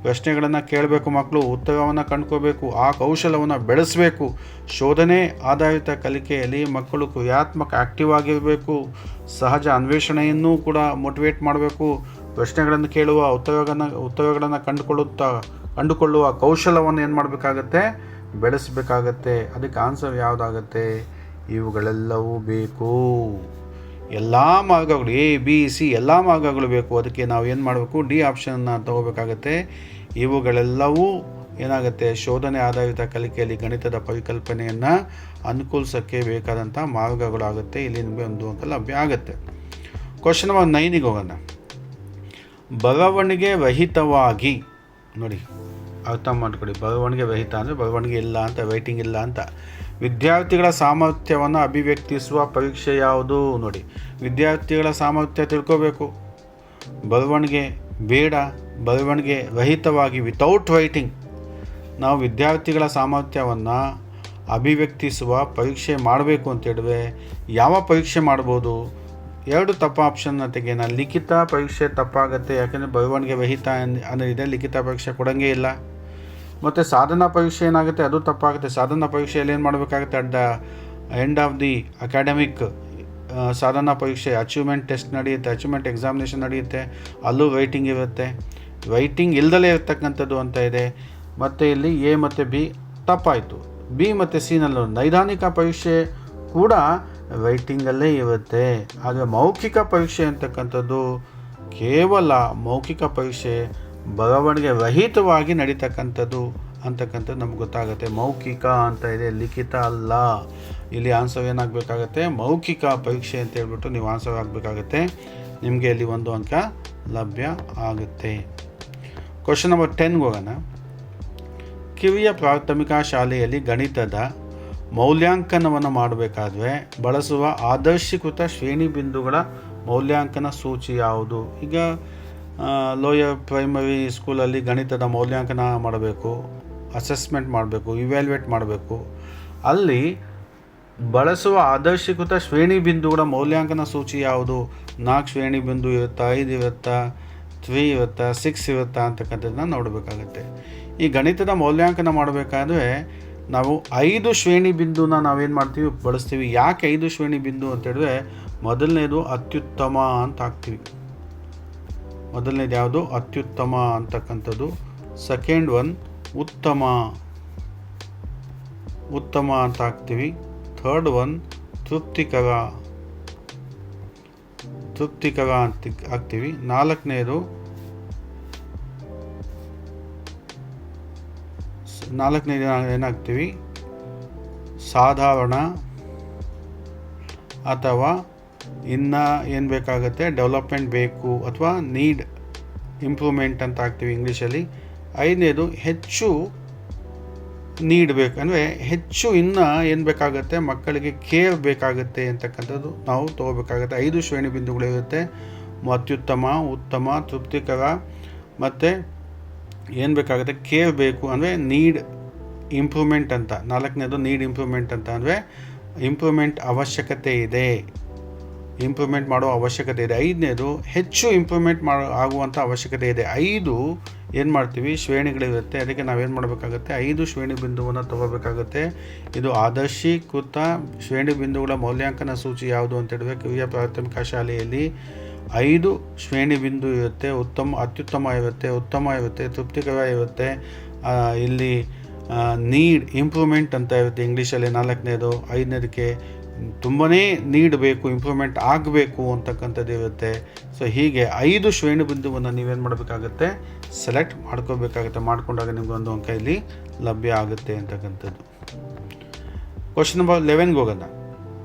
ಪ್ರಶ್ನೆಗಳನ್ನು ಕೇಳಬೇಕು, ಮಕ್ಕಳು ಉತ್ತರವನ್ನು ಕಂಡುಕೋಬೇಕು, ಆ ಕೌಶಲವನ್ನು ಬೆಳೆಸಬೇಕು. ಶೋಧನೆ ಆಧಾರಿತ ಕಲಿಕೆಯಲ್ಲಿ ಮಕ್ಕಳು ಕ್ರಿಯಾತ್ಮಕ ಆ್ಯಕ್ಟಿವ್ ಆಗಿರಬೇಕು. ಸಹಜ ಅನ್ವೇಷಣೆಯನ್ನು ಕೂಡ ಮೋಟಿವೇಟ್ ಮಾಡಬೇಕು. ಪ್ರಶ್ನೆಗಳನ್ನು ಕೇಳುವ, ಉತ್ತರಗಳನ್ನು ಕಂಡುಕೊಳ್ಳುವ ಕೌಶಲವನ್ನು ಏನು ಮಾಡಬೇಕಾಗತ್ತೆ, ಬೆಳೆಸಬೇಕಾಗತ್ತೆ. ಅದಕ್ಕೆ ಆನ್ಸರ್ ಯಾವುದಾಗತ್ತೆ, ಇವುಗಳೆಲ್ಲವೂ ಬೇಕು. ಎಲ್ಲ ಮಾರ್ಗಗಳು ಎ ಬಿ ಸಿ ಎಲ್ಲ ಮಾರ್ಗಗಳು ಬೇಕು. ಅದಕ್ಕೆ ನಾವು ಏನು ಮಾಡಬೇಕು, ಡಿ ಆಪ್ಷನ್ನ ತಗೋಬೇಕಾಗತ್ತೆ. ಇವುಗಳೆಲ್ಲವೂ ಏನಾಗುತ್ತೆ, ಶೋಧನೆ ಆಧಾರಿತ ಕಲಿಕೆಯಲ್ಲಿ ಗಣಿತದ ಪರಿಕಲ್ಪನೆಯನ್ನು ಅನುಕೂಲಿಸೋಕ್ಕೆ ಬೇಕಾದಂಥ ಮಾರ್ಗಗಳಾಗುತ್ತೆ. ಇಲ್ಲಿ ನಿಮಗೆ 1 ಅಂಕ ಲಭ್ಯ ಆಗುತ್ತೆ. ಕ್ವಶನ್ ನಂಬರ್ 9ಗೆ ಹೋಗೋಣ. ಬರವಣಿಗೆ ರಹಿತವಾಗಿ ನೋಡಿ, ಅರ್ಥ ಮಾಡ್ಕೊಳ್ಳಿ. ಬರವಣಿಗೆ ರಹಿತ ಅಂದರೆ ಬರವಣಿಗೆ ಇಲ್ಲ ಅಂತ, ರೈಟಿಂಗ್ ಇಲ್ಲ ಅಂತ. ವಿದ್ಯಾರ್ಥಿಗಳ ಸಾಮರ್ಥ್ಯವನ್ನು ಅಭಿವ್ಯಕ್ತಿಸುವ ಪರೀಕ್ಷೆ ಯಾವುದು? ನೋಡಿ, ವಿದ್ಯಾರ್ಥಿಗಳ ಸಾಮರ್ಥ್ಯ ತಿಳ್ಕೋಬೇಕು. ಬರವಣಿಗೆ ಬೇಡ, ಬರವಣಿಗೆ ರಹಿತವಾಗಿ ವಿತೌಟ್ ರೈಟಿಂಗ್ ನಾವು ವಿದ್ಯಾರ್ಥಿಗಳ ಸಾಮರ್ಥ್ಯವನ್ನು ಅಭಿವ್ಯಕ್ತಿಸುವ ಪರೀಕ್ಷೆ ಮಾಡಬೇಕು ಅಂತೇಳಿದ್ರೆ ಯಾವ ಪರೀಕ್ಷೆ ಮಾಡ್ಬೋದು? 2 ತಪ್ಪು ಆಪ್ಷನ್ನ ತೆಗೆಯೋಣ. ಲಿಖಿತ ಪರೀಕ್ಷೆ ತಪ್ಪಾಗುತ್ತೆ, ಯಾಕೆಂದರೆ ಬರವಣಿಗೆ ರಹಿತ ಅನ್ನೋದಿದೆ, ಲಿಖಿತ ಪರೀಕ್ಷೆ ಕೊಡೋಂಗೇ ಇಲ್ಲ. ಮತ್ತು ಸಾಧನಾ ಪರೀಕ್ಷೆ ಏನಾಗುತ್ತೆ, ಅದು ತಪ್ಪಾಗುತ್ತೆ. ಸಾಧನಾ ಪರೀಕ್ಷೆಯಲ್ಲಿ ಏನು ಮಾಡಬೇಕಾಗುತ್ತೆ, at the end of the academic ಸಾಧನಾ ಪರೀಕ್ಷೆ ಅಚೀವ್ಮೆಂಟ್ ಟೆಸ್ಟ್ ನಡೆಯುತ್ತೆ, ಅಚೀವ್ಮೆಂಟ್ ಎಕ್ಸಾಮಿನೇಷನ್ ನಡೆಯುತ್ತೆ, ಅಲ್ಲೂ ರೈಟಿಂಗ್ ಇರುತ್ತೆ. ರೈಟಿಂಗ್ ಇಲ್ದಲೇ ಇರ್ತಕ್ಕಂಥದ್ದು ಅಂತ ಇದೆ. ಮತ್ತು ಇಲ್ಲಿ ಎ ಮತ್ತು ಬಿ ತಪ್ಪಾಯಿತು. ಬಿ ಮತ್ತು ಸಿನಲ್ಲೂ ನೈದಾನಿಕ ಪರೀಕ್ಷೆ ಕೂಡ ರೈಟಿಂಗಲ್ಲೇ ಇರುತ್ತೆ. ಆದರೆ ಮೌಖಿಕ ಪರೀಕ್ಷೆ ಅಂತಕ್ಕಂಥದ್ದು ಕೇವಲ ಮೌಖಿಕ ಪರೀಕ್ಷೆ ಬರವಣಿಗೆ ರಹಿತವಾಗಿ ನಡೀತಕ್ಕಂಥದ್ದು ಅಂತಕ್ಕಂಥದ್ದು ನಮ್ಗೆ ಗೊತ್ತಾಗುತ್ತೆ. ಮೌಖಿಕ ಅಂತ ಇದೆ, ಲಿಖಿತ ಅಲ್ಲ. ಇಲ್ಲಿ ಆನ್ಸರ್ ಏನಾಗಬೇಕಾಗತ್ತೆ, ಮೌಖಿಕ ಪರೀಕ್ಷೆ ಅಂತ ಹೇಳ್ಬಿಟ್ಟು ನೀವು ಆನ್ಸರ್ ಆಗಬೇಕಾಗತ್ತೆ. ನಿಮಗೆ ಇಲ್ಲಿ 1 ಅಂಕ ಲಭ್ಯ ಆಗುತ್ತೆ. ಕ್ವಶನ್ ನಂಬರ್ 10ಗೆ ಹೋಗೋಣ. ಕಿರಿಯ ಪ್ರಾಥಮಿಕ ಶಾಲೆಯಲ್ಲಿ ಗಣಿತದ ಮೌಲ್ಯಾಂಕನವನ್ನು ಮಾಡಬೇಕಾದ್ರೆ ಬಳಸುವ ಆದರ್ಶೀಕೃತ ಶ್ರೇಣಿ ಬಿಂದುಗಳ ಮೌಲ್ಯಾಂಕನ ಸೂಚಿ ಯಾವುದು? ಈಗ ಲೋಯರ್ ಪ್ರೈಮರಿ ಸ್ಕೂಲಲ್ಲಿ ಗಣಿತದ ಮೌಲ್ಯಾಂಕನ ಮಾಡಬೇಕು, ಅಸೆಸ್ಮೆಂಟ್ ಮಾಡಬೇಕು, ಇವ್ಯಾಲ್ಯೂಯೇಟ್ ಮಾಡಬೇಕು. ಅಲ್ಲಿ ಬಳಸುವ ಆದರ್ಶೀಕೃತ ಶ್ರೇಣಿ ಬಿಂದುಗಳ ಮೌಲ್ಯಾಂಕನ ಸೂಚಿ ಯಾವುದು? 4 ಶ್ರೇಣಿ ಬಿಂದು ಇರುತ್ತಾ, 5 ಇರುತ್ತಾ, 3 ಇರುತ್ತಾ, 6 ಇರುತ್ತಾ ಅಂತಕ್ಕಂಥದ್ದನ್ನ ನೋಡಬೇಕಾಗತ್ತೆ. ಈ ಗಣಿತದ ಮೌಲ್ಯಾಂಕನ ಮಾಡಬೇಕಾದ್ರೆ ನಾವು 5 ಶ್ರೇಣಿ ಬಿಂದುನ ನಾವೇನು ಮಾಡ್ತೀವಿ, ಬಳಸ್ತೀವಿ. ಯಾಕೆ 5 ಶ್ರೇಣಿ ಬಿಂದು ಅಂತೇಳಿದ್ರೆ ಮೊದಲನೇದು ಅತ್ಯುತ್ತಮ ಅಂತ ಹಾಕ್ತೀವಿ. ಮೊದಲನೇದು ಯಾವುದು? ಅತ್ಯುತ್ತಮ ಅಂತಕ್ಕಂಥದ್ದು. ಸೆಕೆಂಡ್ ಒನ್ ಉತ್ತಮ ಅಂತ ಹಾಕ್ತೀವಿ. ಥರ್ಡ್ ಒನ್ ತೃಪ್ತಿಕರ ಅಂತ ಹಾಕ್ತೀವಿ. ನಾಲ್ಕನೇದು ಏನಾಗ್ತೀವಿ? ಸಾಧಾರಣ, ಅಥವಾ ಇನ್ನು ಏನು ಬೇಕಾಗುತ್ತೆ, ಡೆವಲಪ್ಮೆಂಟ್ ಬೇಕು ಅಥವಾ ನೀಡ್ ಇಂಪ್ರೂವ್ಮೆಂಟ್ ಅಂತ ಹಾಕ್ತೀವಿ ಇಂಗ್ಲೀಷಲ್ಲಿ. ಐದನೇದು ಹೆಚ್ಚು ನೀಡ್ ಬೇಕು, ಅಂದರೆ ಹೆಚ್ಚು ಇನ್ನೂ ಏನು ಬೇಕಾಗುತ್ತೆ, ಮಕ್ಕಳಿಗೆ ಕೇರ್ ಬೇಕಾಗುತ್ತೆ ಅಂತಕ್ಕಂಥದ್ದು ನಾವು ತೊಗೋಬೇಕಾಗುತ್ತೆ. 5 ಶ್ರೇಣಿ ಬಿಂದುಗಳಿರುತ್ತೆ. ಅತ್ಯುತ್ತಮ, ಉತ್ತಮ, ತೃಪ್ತಿಕರ, ಮತ್ತು ಏನು ಬೇಕಾಗುತ್ತೆ, ಕೇರ್ ಬೇಕು ಅಂದರೆ ನೀಡ್ ಇಂಪ್ರೂವ್ಮೆಂಟ್ ಅಂತ. ನಾಲ್ಕನೇದು ನೀಡ್ ಇಂಪ್ರೂವ್ಮೆಂಟ್ ಅಂತ, ಅಂದರೆ ಇಂಪ್ರೂವ್ಮೆಂಟ್ ಮಾಡೋ ಅವಶ್ಯಕತೆ ಇದೆ. ಐದನೇದು ಹೆಚ್ಚು ಇಂಪ್ರೂವ್ಮೆಂಟ್ ಆಗುವಂಥ ಅವಶ್ಯಕತೆ ಇದೆ. 5 ಏನು ಮಾಡ್ತೀವಿ? ಶ್ರೇಣಿಗಳಿರುತ್ತೆ. ಅದಕ್ಕೆ ನಾವೇನು ಮಾಡಬೇಕಾಗುತ್ತೆ? 5 ಶ್ರೇಣಿ ಬಿಂದುವನ್ನು ತೊಗೋಬೇಕಾಗುತ್ತೆ. ಇದು ಆದರ್ಶೀಕೃತ ಶ್ರೇಣಿ ಬಿಂದುಗಳ ಮೌಲ್ಯಾಂಕನ ಸೂಚಿ ಯಾವುದು ಅಂತ ಹೇಳಿದ್ರೆ ಕಿರಿಯ ಪ್ರಾಥಮಿಕ ಶಾಲೆಯಲ್ಲಿ 5 ಶ್ರೇಣಿ ಬಿಂದು ಇರುತ್ತೆ. ಅತ್ಯುತ್ತಮ ಇರುತ್ತೆ, ಉತ್ತಮ ಇರುತ್ತೆ, ತೃಪ್ತಿಕರ ಇರುತ್ತೆ, ಇಲ್ಲಿ ನೀಡ್ ಇಂಪ್ರೂವ್ಮೆಂಟ್ ಅಂತ ಇರುತ್ತೆ ಇಂಗ್ಲೀಷಲ್ಲಿ 4ನೇದು. 5ನೇದಕ್ಕೆ ತುಂಬಾ ನೀಡ್ ಬೇಕು, ಇಂಪ್ರೂವ್ಮೆಂಟ್ ಆಗಬೇಕು ಅಂತಕ್ಕಂಥದ್ದು ಇರುತ್ತೆ. ಸೊ ಹೀಗೆ 5 ಶ್ರೇಣಿ ಬಿಂದುವನ್ನು ನೀವೇನು ಮಾಡಬೇಕಾಗುತ್ತೆ? ಸೆಲೆಕ್ಟ್ ಮಾಡ್ಕೋಬೇಕಾಗುತ್ತೆ. ಮಾಡಿಕೊಂಡಾಗ ನಿಮ್ಗೆ ಒಂದು ಅಂಕ ಇಲ್ಲಿ ಲಭ್ಯ ಆಗುತ್ತೆ ಅಂತಕ್ಕಂಥದ್ದು. ಕ್ವಶನ್ ನಂಬರ್ 11ಗೆ ಹೋಗೋಣ.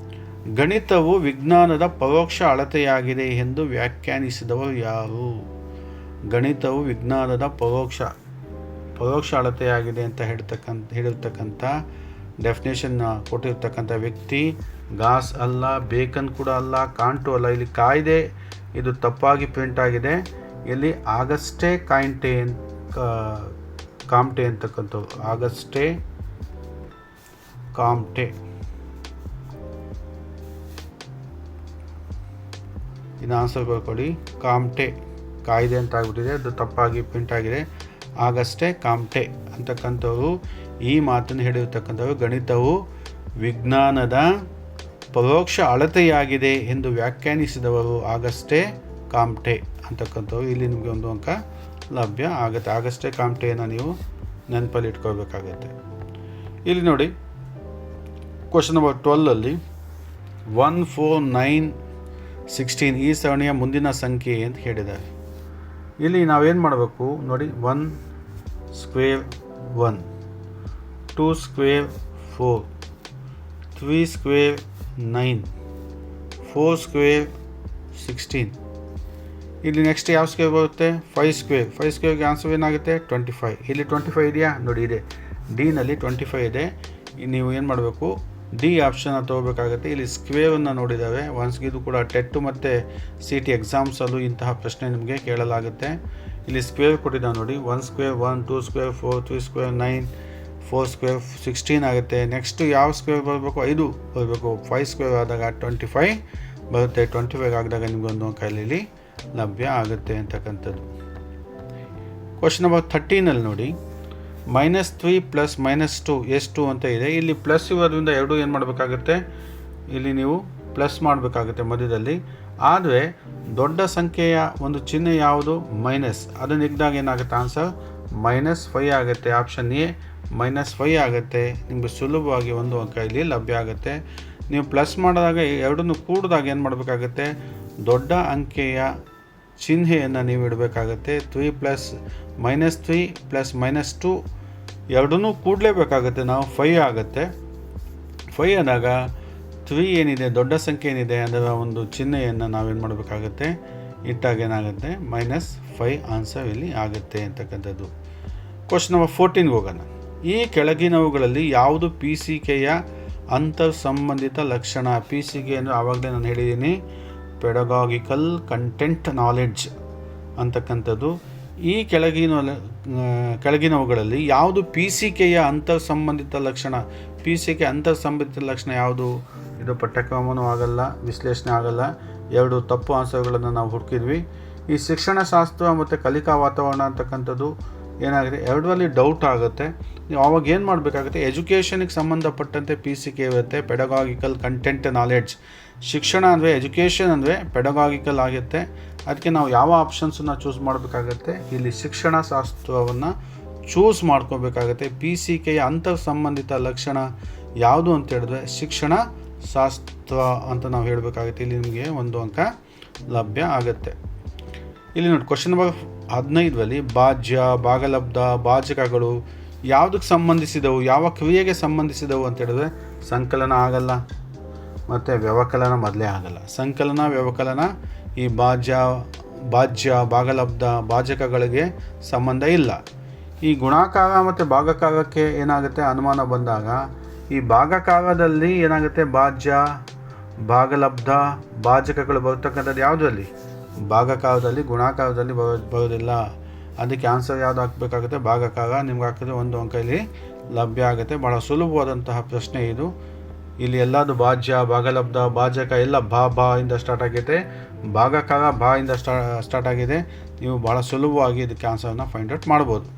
ಗಣಿತವು ವಿಜ್ಞಾನದ ಪರೋಕ್ಷ ಅಳತೆಯಾಗಿದೆ ಎಂದು ವ್ಯಾಖ್ಯಾನಿಸಿದವರು ಯಾರು? ಗಣಿತವು ವಿಜ್ಞಾನದ ಪರೋಕ್ಷ ಅಳತೆಯಾಗಿದೆ ಅಂತ ಹೇಳಿರ್ತಕ್ಕಂಥ ಡೆಫಿನೇಷನ್ ಕೊಟ್ಟಿರ್ತಕ್ಕಂಥ ವ್ಯಕ್ತಿ ಗಾಸ್ ಅಲ್ಲ, ಬೇಕನ್ ಕೂಡ ಅಲ್ಲ, ಕಾಂಟು ಅಲ್ಲ. ಇಲ್ಲಿ ಕಾಯ್ದೆ ಇದು ತಪ್ಪಾಗಿ ಪ್ರಿಂಟ್ ಆಗಿದೆ. ಇಲ್ಲಿ ಆಗಸ್ಟೆ ಕಾಮ್ಟೆ ಅಂತಕ್ಕಂಥವ್ರು. ಆಗಸ್ಟೆ ಕಾಮ್ಟೆ. ಇನ್ನು ಆನ್ಸರ್ ಬರ್ಕೊಳ್ಳಿ. ಕಾಮ್ಟೆ ಕಾಯ್ದೆ ಅಂತ ಆಗ್ಬಿಟ್ಟಿದೆ, ಅದು ತಪ್ಪಾಗಿ ಪ್ರಿಂಟ್ ಆಗಿದೆ. ಆಗಸ್ಟೆ ಕಾಮ್ಟೆ ಅಂತಕ್ಕಂಥವ್ರು ಈ ಮಾತನ್ನು ಹೇಳಿರ್ತಕ್ಕಂಥವ್ರು. ಗಣಿತವು ವಿಜ್ಞಾನದ ಪರೋಕ್ಷ ಅಳತೆಯಾಗಿದೆ ಎಂದು ವ್ಯಾಖ್ಯಾನಿಸಿದವರು ಆಗಸ್ಟೆ ಕಾಮ್ಟೆ ಅಂತಕ್ಕಂಥವ್ರು. ಇಲ್ಲಿ ನಿಮಗೆ ಒಂದು ಅಂಕ ಲಭ್ಯ ಆಗುತ್ತೆ. ಆಗಸ್ಟೆ ಕಾಮ್ಟೆಯನ್ನು ನೀವು ನೆನಪಲ್ಲಿ ಇಟ್ಕೊಳ್ಬೇಕಾಗತ್ತೆ. ಇಲ್ಲಿ ನೋಡಿ ಕ್ವಶನ್ ನಂಬರ್ 12ಅಲ್ಲಿ 1, 4, 9, 16 ಈ ಸರಣಿಯ ಮುಂದಿನ ಸಂಖ್ಯೆ ಅಂತ ಹೇಳಿದ್ದಾರೆ. ಇಲ್ಲಿ ನಾವೇನು ಮಾಡಬೇಕು ನೋಡಿ. 1 ಸ್ಕ್ವೇರ್ 1, 2 ಸ್ಕ್ವೇರ್ 4, 3 ಸ್ಕ್ವೇರ್ 9, 4 ಸ್ಕ್ವೇರ್ 16. ಇಲ್ಲಿ ನೆಕ್ಸ್ಟ್ ಯಾವ ಸ್ಕ್ವೇರ್ ಬರುತ್ತೆ? 5 ಸ್ಕ್ವೇರ್. 5 ಸ್ಕ್ವೇರ್ಗೆ ಆನ್ಸರ್ ಏನಾಗುತ್ತೆ? 25. ಇಲ್ಲಿ 25 ಇದೆಯಾ? ನೋಡಿ ಇದೆ, ಡಿನಲ್ಲಿ 25 ಇದೆ. ನೀವು ಏನು ಮಾಡಬೇಕು? ಡಿ ಆಪ್ಷನ್ನ ತೊಗೋಬೇಕಾಗುತ್ತೆ. ಇಲ್ಲಿ ಸ್ಕ್ವೇರನ್ನು ನೋಡಿದ್ದಾವೆ. ಒನ್ಸ್ಗೆ ಇದು ಕೂಡ ಟೆಟ್ ಮತ್ತು CT ಎಕ್ಸಾಮ್ಸಲ್ಲೂ ಇಂತಹ ಪ್ರಶ್ನೆ ನಿಮಗೆ ಕೇಳಲಾಗುತ್ತೆ. ಇಲ್ಲಿ ಸ್ಕ್ವೇರ್ ಕೊಟ್ಟಿದ್ದಾವೆ ನೋಡಿ. 1 ಸ್ಕ್ವೇರ್ 1, 2 ಸ್ಕ್ವೇರ್ 4, 3 ಸ್ಕ್ವೇರ್ 9, 4 ಸ್ಕ್ವೇರ್ 16 ಆಗುತ್ತೆ. ನೆಕ್ಸ್ಟು ಯಾವ ಸ್ಕ್ವೇರ್ ಬರಬೇಕು? 5 ಬರಬೇಕು. 5 ಸ್ಕ್ವೇರ್ ಆದಾಗ 25 ಬರುತ್ತೆ. 25 ಆಗಿದಾಗ ನಿಮಗೊಂದು ಅಂಕ ಇಲ್ಲಿ ಲಭ್ಯ ಆಗುತ್ತೆ ಅಂತಕ್ಕಂಥದ್ದು. ಕ್ವಶನ್ ನಂಬರ್ 13ಅಲ್ಲಿ ನೋಡಿ. -3 + -2 ಎಷ್ಟು ಅಂತ ಇದೆ. ಇಲ್ಲಿ ಪ್ಲಸ್ ಇರೋದ್ರಿಂದ 2 ಏನು ಮಾಡಬೇಕಾಗುತ್ತೆ? ಇಲ್ಲಿ ನೀವು ಪ್ಲಸ್ ಮಾಡಬೇಕಾಗುತ್ತೆ ಮಧ್ಯದಲ್ಲಿ. ಆದರೆ ದೊಡ್ಡ ಸಂಖ್ಯೆಯ ಒಂದು ಚಿಹ್ನೆ ಯಾವುದು? ಮೈನಸ್. ಅದನ್ನು ಇದ್ದಾಗ ಏನಾಗುತ್ತೆ? ಆನ್ಸರ್ -5 ಆಗುತ್ತೆ. ಆಪ್ಷನ್ ಎ -5 ಆಗುತ್ತೆ. ನಿಮಗೆ ಸುಲಭವಾಗಿ ಒಂದು ಅಂಕ ಇಲ್ಲಿ ಲಭ್ಯ ಆಗುತ್ತೆ. ನೀವು ಪ್ಲಸ್ ಮಾಡಿದಾಗ ಎರಡನ್ನು ಕೂಡಿದಾಗ ಏನು ಮಾಡಬೇಕಾಗುತ್ತೆ? ದೊಡ್ಡ ಅಂಕೆಯ ಚಿಹ್ನೆಯನ್ನು ನೀವು ಇಡಬೇಕಾಗತ್ತೆ. -3 + -2 ಎರಡನ್ನೂ ಕೂಡಲೇಬೇಕಾಗುತ್ತೆ ನಾವು. 5 ಆಗುತ್ತೆ. 5 ಆದಾಗ 3 ಏನಿದೆ, ದೊಡ್ಡ ಸಂಖ್ಯೆ ಏನಿದೆ ಅದರ ಒಂದು ಚಿಹ್ನೆಯನ್ನು ನಾವೇನು ಮಾಡಬೇಕಾಗತ್ತೆ? ಇಟ್ಟಾಗ ಏನಾಗುತ್ತೆ? -5 ಆನ್ಸರ್ ಇಲ್ಲಿ ಆಗುತ್ತೆ ಅಂತಕ್ಕಂಥದ್ದು. ಕ್ವಶನ್ ನಂಬರ್ 14ಗೆ ಹೋಗೋಣ. ಈ ಕೆಳಗಿನವುಗಳಲ್ಲಿ ಯಾವುದು PCKಯ ಅಂತರ್ ಸಂಬಂಧಿತ ಲಕ್ಷಣ? PCK ಅಂದರೆ ಆವಾಗಲೇ ನಾನು ಹೇಳಿದ್ದೀನಿ, ಪೆಡಗಾಗಿಕಲ್ ಕಂಟೆಂಟ್ ನಾಲೆಡ್ಜ್ ಅಂತಕ್ಕಂಥದ್ದು. ಈ ಕೆಳಗಿನವುಗಳಲ್ಲಿ ಯಾವುದು PCKಯ ಅಂತರ್ ಸಂಬಂಧಿತ ಲಕ್ಷಣ? PCK ಅಂತರ್ ಸಂಬಂಧಿತ ಲಕ್ಷಣ ಯಾವುದು? ಇದು ಪಠ್ಯಕ್ರಮವೂ ಆಗಲ್ಲ, ವಿಶ್ಲೇಷಣೆ ಆಗಲ್ಲ. 2 ತಪ್ಪು ಆನ್ಸರ್ಗಳನ್ನು ನಾವು ಹುಡುಕಿದ್ವಿ. ಈ ಶಿಕ್ಷಣ ಶಾಸ್ತ್ರ ಮತ್ತು ಕಲಿಕಾ ವಾತಾವರಣ ಅಂತಕ್ಕಂಥದ್ದು ಏನಾಗಿದೆ, 2ರಲ್ಲಿ ಡೌಟ್ ಆಗುತ್ತೆ. ನೀವು ಅವಾಗ ಏನು ಮಾಡಬೇಕಾಗುತ್ತೆ, ಎಜುಕೇಷನಿಗೆ ಸಂಬಂಧಪಟ್ಟಂತೆ PCK ಇರುತ್ತೆ, ಪೆಡಗಾಗಿಕಲ್ ಕಂಟೆಂಟ್ ನಾಲೆಡ್ಜ್. ಶಿಕ್ಷಣ ಅಂದರೆ ಎಜುಕೇಷನ್ ಅಂದರೆ ಪೆಡಗಾಗಿಕಲ್ ಆಗುತ್ತೆ. ಅದಕ್ಕೆ ನಾವು ಯಾವ ಆಪ್ಷನ್ಸನ್ನು ಚೂಸ್ ಮಾಡಬೇಕಾಗತ್ತೆ, ಇಲ್ಲಿ ಶಿಕ್ಷಣ ಶಾಸ್ತ್ರವನ್ನು ಚೂಸ್ ಮಾಡ್ಕೋಬೇಕಾಗತ್ತೆ. PCKಯ ಅಂತರ್ ಸಂಬಂಧಿತ ಲಕ್ಷಣ ಯಾವುದು ಅಂತ ಹೇಳಿದ್ರೆ ಶಿಕ್ಷಣ ಶಾಸ್ತ್ರ ಅಂತ ನಾವು ಹೇಳಬೇಕಾಗುತ್ತೆ. ಇಲ್ಲಿ ನಿಮಗೆ 1 ಅಂಕ ಲಭ್ಯ ಆಗುತ್ತೆ. ಇಲ್ಲಿ ನೋಡಿ ಕ್ವಶನ್ ನಂಬರ್ 15ರಲ್ಲಿ ಭಾಜ್ಯ, ಭಾಗಲಬ್ಧ, ಭಾಜಕಗಳು ಯಾವುದಕ್ಕೆ ಸಂಬಂಧಿಸಿದವು, ಯಾವ ಕ್ರಿಯೆಗೆ ಸಂಬಂಧಿಸಿದವು ಅಂತ ಹೇಳಿದ್ರೆ ಸಂಕಲನ ಆಗಲ್ಲ ಮತ್ತು ವ್ಯವಕಲನ ಮೊದಲೇ ಆಗಲ್ಲ. ಸಂಕಲನ ವ್ಯವಕಲನ ಈ ಭಾಜ್ಯ, ಭಾಗಲಬ್ಧ, ಭಾಜಕಗಳಿಗೆ ಸಂಬಂಧ ಇಲ್ಲ. ಈ ಗುಣಾಕಾರ ಮತ್ತು ಭಾಗಕಾರಕ್ಕೆ ಏನಾಗುತ್ತೆ ಅನುಮಾನ ಬಂದಾಗ, ಈ ಭಾಗಕಾರದಲ್ಲಿ ಏನಾಗುತ್ತೆ ಭಾಜ್ಯ, ಭಾಗಲಬ್ಧ, ಭಾಜಕಗಳು ಬರ್ತಕ್ಕಂಥದ್ದು ಯಾವುದರಲ್ಲಿ, ಭಾಗಕಾರದಲ್ಲಿ. ಗುಣಾಕಾರದಲ್ಲಿ ಬರೋದಿಲ್ಲ. ಅದಕ್ಕೆ ಆನ್ಸರ್ ಯಾವುದು ಹಾಕಬೇಕಾಗುತ್ತೆ, ಭಾಗಕಾರ. ನಿಮ್ಗೆ ಹಾಕಿದ್ರೆ 1 ಅಂಕ ಇಲ್ಲಿ ಲಭ್ಯ ಆಗುತ್ತೆ. ಭಾಳ ಸುಲಭವಾದಂತಹ ಪ್ರಶ್ನೆ ಇದು. ಇಲ್ಲಿ ಎಲ್ಲದು ಭಾಜ್ಯ, ಭಾಗಲಬ್ಧ, ಭಾಜಕ ಎಲ್ಲ ಬಾ ಇಂದ ಸ್ಟಾರ್ಟ್ ಆಗಿದೆ, ಭಾಗಕಾರ ಬಾ ಇಂದ ಸ್ಟಾರ್ಟ್ ಆಗಿದೆ. ನೀವು ಭಾಳ ಸುಲಭವಾಗಿ ಇದಕ್ಕೆ ಆನ್ಸರನ್ನು ಫೈಂಡ್ ಔಟ್ ಮಾಡ್ಬೋದು.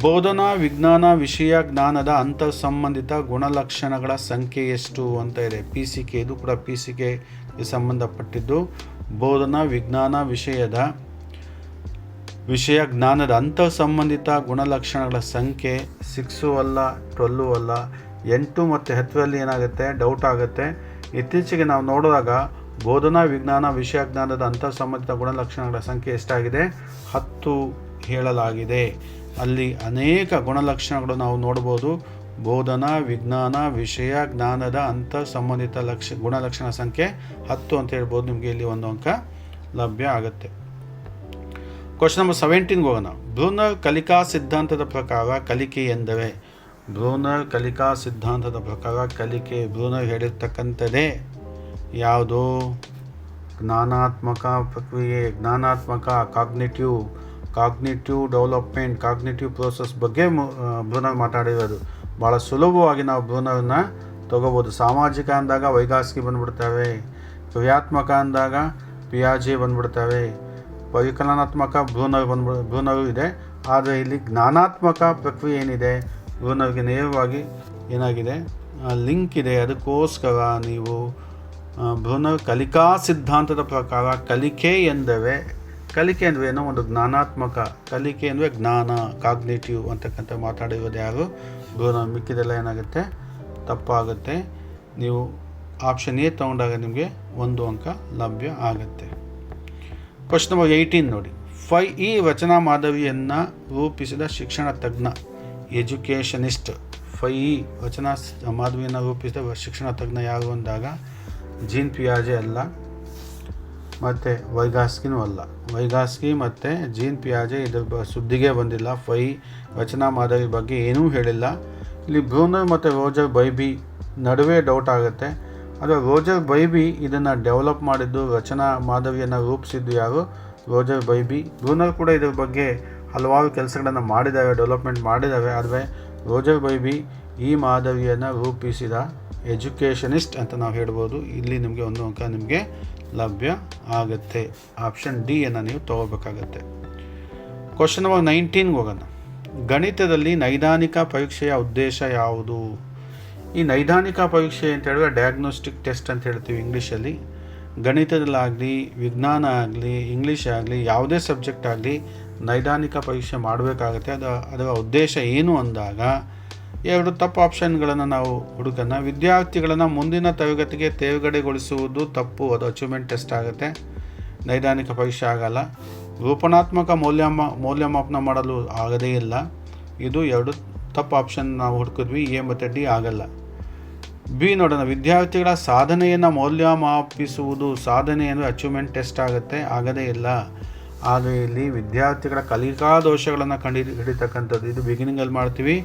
ಬೋಧನಾ ವಿಜ್ಞಾನ ವಿಷಯ ಜ್ಞಾನದ ಅಂತರ್ ಸಂಬಂಧಿತ ಗುಣಲಕ್ಷಣಗಳ ಸಂಖ್ಯೆ ಎಷ್ಟು ಅಂತ ಇದೆ. PCK ಇದು ಕೂಡ PCKಗೆ ಸಂಬಂಧಪಟ್ಟಿದ್ದು. ಬೋಧನಾ ವಿಜ್ಞಾನ ವಿಷಯ ಜ್ಞಾನದ ಅಂತರ್ ಸಂಬಂಧಿತ ಗುಣಲಕ್ಷಣಗಳ ಸಂಖ್ಯೆ 6 ಅಲ್ಲ, 12 ಅಲ್ಲ, 8 ಮತ್ತು 10ರಲ್ಲಿ ಏನಾಗುತ್ತೆ ಡೌಟ್ ಆಗುತ್ತೆ. ಇತ್ತೀಚೆಗೆ ನಾವು ನೋಡಿದಾಗ ಬೋಧನಾ ವಿಜ್ಞಾನ ವಿಷಯ ಜ್ಞಾನದ ಅಂತರ್ ಸಂಬಂಧಿತ ಗುಣಲಕ್ಷಣಗಳ ಸಂಖ್ಯೆ ಎಷ್ಟಾಗಿದೆ, 10 ಹೇಳಲಾಗಿದೆ. ಅಲ್ಲಿ ಅನೇಕ ಗುಣಲಕ್ಷಣಗಳು ನಾವು ನೋಡ್ಬೋದು. ಬೋಧನಾ ವಿಜ್ಞಾನ ವಿಷಯ ಜ್ಞಾನದ ಅಂತರ್ ಸಂಬಂಧಿತ ಗುಣಲಕ್ಷಣ ಸಂಖ್ಯೆ 10 ಅಂತ ಹೇಳ್ಬೋದು. ನಿಮಗೆ ಇಲ್ಲಿ 1 ಅಂಕ ಲಭ್ಯ ಆಗುತ್ತೆ. ಕ್ವಶನ್ ನಂಬರ್ 17ಗೆ ಹೋಗೋಣ. ಬ್ರೂನರ್ ಕಲಿಕಾ ಸಿದ್ಧಾಂತದ ಪ್ರಕಾರ ಕಲಿಕೆ ಎಂದರೆ, ಬ್ರೂನರ್ ಕಲಿಕಾ ಸಿದ್ಧಾಂತದ ಪ್ರಕಾರ ಕಲಿಕೆ, ಬ್ರೂನರ್ ಹೇಳಿರ್ತಕ್ಕಂಥದ್ದೇ ಯಾವುದು, ಜ್ಞಾನಾತ್ಮಕ ಪ್ರಕ್ರಿಯೆ, ಜ್ಞಾನಾತ್ಮಕ ಕಾಗ್ನಿಟಿವ್ ಡೆವಲಪ್ಮೆಂಟ್, ಕಾಗ್ನಿಟಿವ್ ಪ್ರೋಸೆಸ್ ಬಗ್ಗೆ ಬ್ರೂನರ್ ಮಾತಾಡಿರೋದು. ಭಾಳ ಸುಲಭವಾಗಿ ನಾವು ಬ್ರೂನರ್ನ ತೊಗೋಬೋದು. ಸಾಮಾಜಿಕ ಅಂದಾಗ ವೈಗಾಸ್ಕಿ ಬಂದ್ಬಿಡ್ತವೆ, ಕ್ರಿಯಾತ್ಮಕ ಅಂದಾಗ ಪಿಯಾಜೆ ಬಂದ್ಬಿಡ್ತವೆ, ಪರಿಕಲನಾತ್ಮಕ ಬ್ರೂನರು ಇದೆ. ಆದರೆ ಇಲ್ಲಿ ಜ್ಞಾನಾತ್ಮಕ ಪ್ರಕ್ರಿಯೆ ಏನಿದೆ ಬ್ರೂನರ್ಗೆ ನೇರವಾಗಿ ಏನಾಗಿದೆ ಲಿಂಕ್ ಇದೆ. ಅದಕ್ಕೋಸ್ಕರ ನೀವು ಬ್ರೂನರ್ ಕಲಿಕಾ ಸಿದ್ಧಾಂತದ ಪ್ರಕಾರ ಕಲಿಕೆ ಎಂದರೆ ಏನೋ ಒಂದು ಜ್ಞಾನಾತ್ಮಕ, ಕಲಿಕೆ ಅಂದರೆ ಜ್ಞಾನ, ಕಾಗ್ನೇಟಿವ್ ಅಂತಕ್ಕಂಥ ಮಾತಾಡಿರೋದು ಯಾರು, ಬ್ರೂನರ್. ಮಿಕ್ಕಿದೆಲ್ಲ ಏನಾಗುತ್ತೆ ತಪ್ಪಾಗುತ್ತೆ. ನೀವು ಆಪ್ಷನ್ ಎ ತೊಗೊಂಡಾಗ ನಿಮಗೆ 1 ಅಂಕ ಲಭ್ಯ ಆಗುತ್ತೆ. ಕ್ವಶನ್ ನಂಬರ್ 18 ನೋಡಿ. ಈ ರಚನಾ ಮಾದರಿಯನ್ನು ರೂಪಿಸಿದ ಶಿಕ್ಷಣ ತಜ್ಞ, ಎಜುಕೇಷನಿಸ್ಟ್. ಈ ರಚನಾ ಮಾದರಿಯನ್ನು ರೂಪಿಸಿದ ಶಿಕ್ಷಣ ತಜ್ಞ ಯಾರು ಅಂದಾಗ ಜೀನ್ ಪಿಯಾಜೆ ಅಲ್ಲ ಮತ್ತು ವೈಗಾಸ್ಕಿನೂ ಅಲ್ಲ. ವೈಗಾಸ್ಕಿ ಮತ್ತು ಜೀನ್ ಪಿಯಾಜೆ ಇದ್ರ ಸುದ್ದಿಗೆ ಬಂದಿಲ್ಲ. ರಚನಾ ಮಾದರಿ ಬಗ್ಗೆ ಏನೂ ಹೇಳಿಲ್ಲ. ಇಲ್ಲಿ ಬ್ರೂನರ್ ಮತ್ತು ರೋಜರ್ ಬೈಬಿ ನಡುವೆ ಡೌಟ್ ಆಗುತ್ತೆ. ಆದರೆ ರೋಜರ್ ಬೈಬಿ ಇದನ್ನು ಡೆವಲಪ್ ಮಾಡಿದ್ದು, ರಚನಾ ಮಾದರಿಯನ್ನು ರೂಪಿಸಿದ್ದು ಯಾರು, ರೋಜರ್ ಬೈಬಿ. ಬ್ರೂನರ್ ಕೂಡ ಇದ್ರ ಬಗ್ಗೆ ಹಲವಾರು ಕೆಲಸಗಳನ್ನು ಮಾಡಿದ್ದಾವೆ, ಡೆವಲಪ್ಮೆಂಟ್ ಮಾಡಿದ್ದಾವೆ. ಆದರೆ ರೋಜರ್ ಬೈಬಿ ಈ ಮಾದರಿಯನ್ನು ರೂಪಿಸಿದ ಎಜುಕೇಷನಿಸ್ಟ್ ಅಂತ ನಾವು ಹೇಳ್ಬೋದು. ಇಲ್ಲಿ ನಿಮಗೆ 1 ಅಂಕ ನಿಮಗೆ ಲಭ್ಯ ಆಗುತ್ತೆ. ಆಪ್ಷನ್ ಡಿ ಅನ್ನು ನೀವು ತಗೋಬೇಕಾಗತ್ತೆ. ಕ್ವಶನ್ ನಂಬರ್ 19ಗೆ ಹೋಗೋಣ. ಗಣಿತದಲ್ಲಿ ನೈದಾನಿಕ ಪರೀಕ್ಷೆಯ ಉದ್ದೇಶ ಯಾವುದು? ಈ ನೈದಾನಿಕ ಪರೀಕ್ಷೆ ಅಂತ ಹೇಳಿದ್ರೆ ಡಯಾಗ್ನೋಸ್ಟಿಕ್ ಟೆಸ್ಟ್ ಅಂತ ಹೇಳ್ತೀವಿ ಇಂಗ್ಲೀಷಲ್ಲಿ. ಗಣಿತದಲ್ಲಾಗಲಿ, ವಿಜ್ಞಾನ ಆಗಲಿ, ಇಂಗ್ಲೀಷ್ ಆಗಲಿ, ಯಾವುದೇ ಸಬ್ಜೆಕ್ಟ್ ಆಗಲಿ ನೈದಾನಿಕ ಪರೀಕ್ಷೆ ಮಾಡಬೇಕಾಗತ್ತೆ. ಅದರ ಉದ್ದೇಶ ಏನು ಅಂದಾಗ 2 ತಪ್ಪು ಆಪ್ಷನ್ಗಳನ್ನು ನಾವು ಹುಡುಕೋಣ. ವಿದ್ಯಾರ್ಥಿಗಳನ್ನು ಮುಂದಿನ ತರಗತಿಗೆ ತೇರ್ಗಡೆಗೊಳಿಸುವುದು ತಪ್ಪು, ಅದು ಅಚೀವ್ಮೆಂಟ್ ಟೆಸ್ಟ್ ಆಗುತ್ತೆ, ನೈದಾನಿಕ ಪರೀಕ್ಷೆ ಆಗಲ್ಲ. ರೂಪಣಾತ್ಮಕ ಮೌಲ್ಯಮಾಪನ ಮಾಡಲು ಆಗದೇ ಇಲ್ಲ. ಇದು 2 ತಪ್ಪು ಆಪ್ಷನ್ ನಾವು ಹುಡುಕಿದ್ವಿ. ಎ ಮತ್ತು ಡಿ ಆಗಲ್ಲ. ಬಿ ನೋಡೋಣ. ವಿದ್ಯಾರ್ಥಿಗಳ ಸಾಧನೆಯನ್ನು ಮೌಲ್ಯಮಾಪಿಸುವುದು, ಸಾಧನೆ ಅಂದರೆ ಅಚೀವ್ಮೆಂಟ್ ಟೆಸ್ಟ್ ಆಗುತ್ತೆ, ಆಗದೇ ಇಲ್ಲ. ಆದರೆ ಇಲ್ಲಿ ವಿದ್ಯಾರ್ಥಿಗಳ ಕಲಿಕಾ ದೋಷಗಳನ್ನು ಕಂಡುಹಿಡಿತಕ್ಕಂಥದ್ದು, ಇದು ಬಿಗಿನಿಂಗಲ್ಲಿ ಮಾಡ್ತೀವಿ.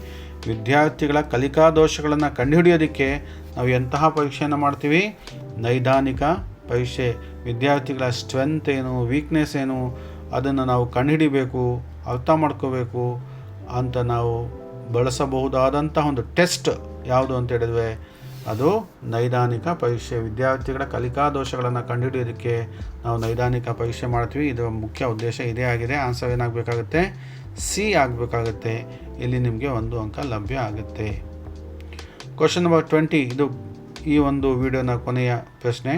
ವಿದ್ಯಾರ್ಥಿಗಳ ಕಲಿಕಾ ದೋಷಗಳನ್ನು ಕಂಡುಹಿಡಿಯೋದಕ್ಕೆ ನಾವು ಎಂತಹ ಪರೀಕ್ಷೆಯನ್ನು ಮಾಡ್ತೀವಿ, ನೈದಾನಿಕ ಪರೀಕ್ಷೆ. ವಿದ್ಯಾರ್ಥಿಗಳ ಸ್ಟ್ರೆಂತ್ ಏನು, ವೀಕ್ನೆಸ್ ಏನು, ಅದನ್ನು ನಾವು ಕಂಡುಹಿಡಿಬೇಕು, ಅರ್ಥ ಮಾಡ್ಕೋಬೇಕು ಅಂತ ನಾವು ಬಳಸಬಹುದಾದಂಥ ಒಂದು ಟೆಸ್ಟ್ ಯಾವುದು ಅಂತ ಹೇಳಿದ್ರೆ ಅದು ನೈದಾನಿಕ ಪರೀಕ್ಷೆ. ವಿದ್ಯಾರ್ಥಿಗಳ ಕಲಿಕಾ ದೋಷಗಳನ್ನು ಕಂಡುಹಿಡಿಯೋದಕ್ಕೆ ನಾವು ನೈದಾನಿಕ ಪರೀಕ್ಷೆ ಮಾಡ್ತೀವಿ. ಇದರ ಮುಖ್ಯ ಉದ್ದೇಶ ಇದೇ ಆಗಿದೆ. ಆನ್ಸರ್ ಏನಾಗಬೇಕಾಗುತ್ತೆ? ಸಿ ಆಗಬೇಕಾಗುತ್ತೆ. ಇಲ್ಲಿ ನಿಮಗೆ 1 ಅಂಕ ಲಭ್ಯ ಆಗುತ್ತೆ. ಕ್ವಶನ್ ನಂಬರ್ 20, ಇದು ಈ ಒಂದು ವಿಡಿಯೋನ ಕೊನೆಯ ಪ್ರಶ್ನೆ.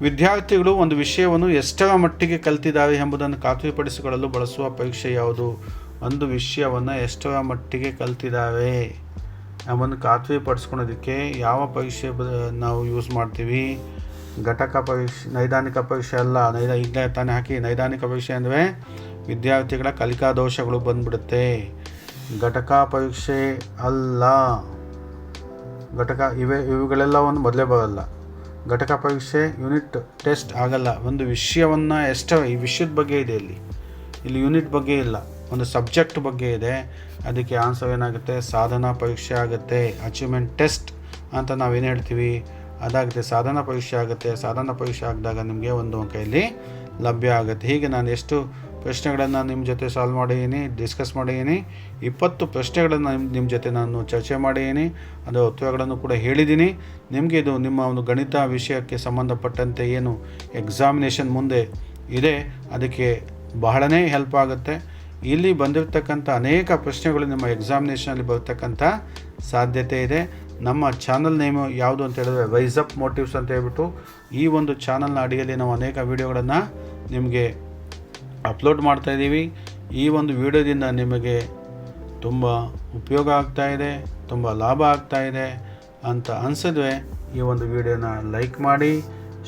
ವಿದ್ಯಾರ್ಥಿಗಳು ಒಂದು ವಿಷಯವನ್ನು ಎಷ್ಟರ ಮಟ್ಟಿಗೆ ಕಲಿತಿದ್ದಾರೆ ಎಂಬುದನ್ನು ಖಾತ್ರಿಪಡಿಸಿಕೊಳ್ಳಲು ಬಳಸುವ ಪರೀಕ್ಷೆ ಯಾವುದು? ಒಂದು ವಿಷಯವನ್ನು ಎಷ್ಟರ ಮಟ್ಟಿಗೆ ಕಲಿತಿದ್ದಾರೆ ಎಂಬುದನ್ನು ಖಾತ್ರಿಪಡಿಸ್ಕೊಳ್ಳೋದಕ್ಕೆ ಯಾವ ಪರೀಕ್ಷೆ ನಾವು ಯೂಸ್ ಮಾಡ್ತೀವಿ? ಘಟಕ ಪರೀಕ್ಷೆ, ನೈದಾನಿಕ ಪರೀಕ್ಷೆ ಅಲ್ಲ. ಈಗ ತಾನೇ ಹಾಕಿ. ನೈದಾನಿಕ ಪರೀಕ್ಷೆ ಅಂದರೆ ವಿದ್ಯಾರ್ಥಿಗಳ ಕಲಿಕಾ ದೋಷಗಳು ಬಂದ್ಬಿಡುತ್ತೆ. ಘಟಕ ಪರೀಕ್ಷೆ ಅಲ್ಲ. ಇವುಗಳೆಲ್ಲವನ್ನು ಮೊದಲೇ ಬರಲ್ಲ. ಘಟಕ ಪರೀಕ್ಷೆ ಯೂನಿಟ್ ಟೆಸ್ಟ್ ಆಗಲ್ಲ. ಒಂದು ವಿಷಯವನ್ನು ಈ ವಿಷಯದ ಬಗ್ಗೆ ಇದೆ. ಇಲ್ಲಿ ಯೂನಿಟ್ ಬಗ್ಗೆ ಇಲ್ಲ, ಒಂದು ಸಬ್ಜೆಕ್ಟ್ ಬಗ್ಗೆ ಇದೆ. ಅದಕ್ಕೆ ಆನ್ಸರ್ ಏನಾಗುತ್ತೆ? ಸಾಧನಾ ಪರೀಕ್ಷೆ ಆಗುತ್ತೆ. ಅಚೀವ್ಮೆಂಟ್ ಟೆಸ್ಟ್ ಅಂತ ನಾವೇನು ಹೇಳ್ತೀವಿ ಅದಾಗುತ್ತೆ. ಸಾಧನಾ ಪರೀಕ್ಷೆ ಆಗುತ್ತೆ. ಸಾಧನಾ ಪರೀಕ್ಷೆ ಆಗಿದಾಗ ನಿಮಗೆ 1 ಅಂಕ ಇಲ್ಲಿ ಲಭ್ಯ ಆಗುತ್ತೆ. ಹೀಗೆ ನಾನು ಎಷ್ಟು ಪ್ರಶ್ನೆಗಳನ್ನು ನಿಮ್ಮ ಜೊತೆ ಸಾಲ್ವ್ ಮಾಡಿದ್ದೀನಿ, ಡಿಸ್ಕಸ್ ಮಾಡಿದ್ದೀನಿ. 20 ಪ್ರಶ್ನೆಗಳನ್ನು ನಿಮ್ಮ ಜೊತೆ ನಾನು ಚರ್ಚೆ ಮಾಡಿದ್ದೀನಿ. ಅದರ ಉತ್ತರಗಳನ್ನು ಕೂಡ ಹೇಳಿದ್ದೀನಿ. ನಿಮಗೆ ಇದು ನಿಮ್ಮ ಒಂದು ಗಣಿತ ವಿಷಯಕ್ಕೆ ಸಂಬಂಧಪಟ್ಟಂತೆ ಏನು ಎಕ್ಸಾಮಿನೇಷನ್ ಮುಂದೆ ಇದೆ ಅದಕ್ಕೆ ಬಹಳನೇ ಹೆಲ್ಪ್ ಆಗುತ್ತೆ. ಇಲ್ಲಿ ಬಂದಿರತಕ್ಕಂಥ ಅನೇಕ ಪ್ರಶ್ನೆಗಳು ನಿಮ್ಮ ಎಕ್ಸಾಮಿನೇಷನಲ್ಲಿ ಬರ್ತಕ್ಕಂಥ ಸಾಧ್ಯತೆ ಇದೆ. ನಮ್ಮ ಚಾನಲ್ ನೇಮು ಯಾವುದು ಅಂತ ಹೇಳಿದ್ರೆ ರೈಸ್ ಅಪ್ ಮೋಟಿವ್ಸ್ ಅಂತ ಹೇಳ್ಬಿಟ್ಟು ಈ ಒಂದು ಚಾನಲ್ನ ಅಡಿಯಲ್ಲಿ ನಾವು ಅನೇಕ ವಿಡಿಯೋಗಳನ್ನು ನಿಮಗೆ ಅಪ್ಲೋಡ್ ಮಾಡ್ತಾಯಿದ್ದೀವಿ. ಈ ಒಂದು ವಿಡಿಯೋದಿಂದ ನಿಮಗೆ ತುಂಬ ಉಪಯೋಗ ಆಗ್ತಾಯಿದೆ, ತುಂಬ ಲಾಭ ಆಗ್ತಾಯಿದೆ ಅಂತ ಅನಿಸಿದ್ರೆ ಈ ಒಂದು ವಿಡಿಯೋನ ಲೈಕ್ ಮಾಡಿ,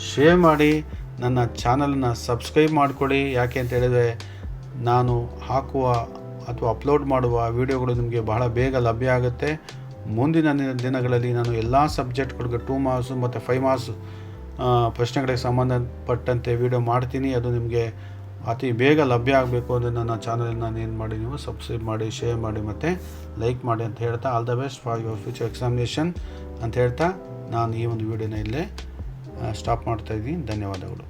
ಶೇರ್ ಮಾಡಿ, ನನ್ನ ಚಾನಲನ್ನು ಸಬ್ಸ್ಕ್ರೈಬ್ ಮಾಡಿಕೊಡಿ. ಯಾಕೆ ಅಂತ ಹೇಳಿದರೆ ನಾನು ಹಾಕುವ ಅಥವಾ ಅಪ್ಲೋಡ್ ಮಾಡುವ ವಿಡಿಯೋಗಳು ನಿಮಗೆ ಬಹಳ ಬೇಗ ಲಭ್ಯ ಆಗುತ್ತೆ. ಮುಂದಿನ ದಿನಗಳಲ್ಲಿ ನಾನು ಎಲ್ಲ ಸಬ್ಜೆಕ್ಟ್ಗಳಿಗೆ 2 ಮಾರ್ಕ್ಸು ಮತ್ತು 5 ಮಾರ್ಕ್ಸ್ ಪ್ರಶ್ನೆಗಳಿಗೆ ಸಂಬಂಧಪಟ್ಟಂತೆ ವಿಡಿಯೋ ಮಾಡ್ತೀನಿ. ಅದು ನಿಮಗೆ ಅತಿ ಬೇಗ ಲಭ್ಯ ಆಗಬೇಕು ಅಂದರೆ ನನ್ನ ಚಾನಲನ್ನು ಏನು ಮಾಡಿ, ನೀವು ಸಬ್ಸ್ಕ್ರೈಬ್ ಮಾಡಿ, ಶೇರ್ ಮಾಡಿ ಮತ್ತು ಲೈಕ್ ಮಾಡಿ ಅಂತ ಹೇಳ್ತಾ, all the best for your future examination ಅಂತ ಹೇಳ್ತಾ ನಾನು ಈ ಒಂದು ವಿಡಿಯೋನ ಇಲ್ಲೇ ಸ್ಟಾಪ್ ಮಾಡ್ತಾಯಿದ್ದೀನಿ. ಧನ್ಯವಾದಗಳು.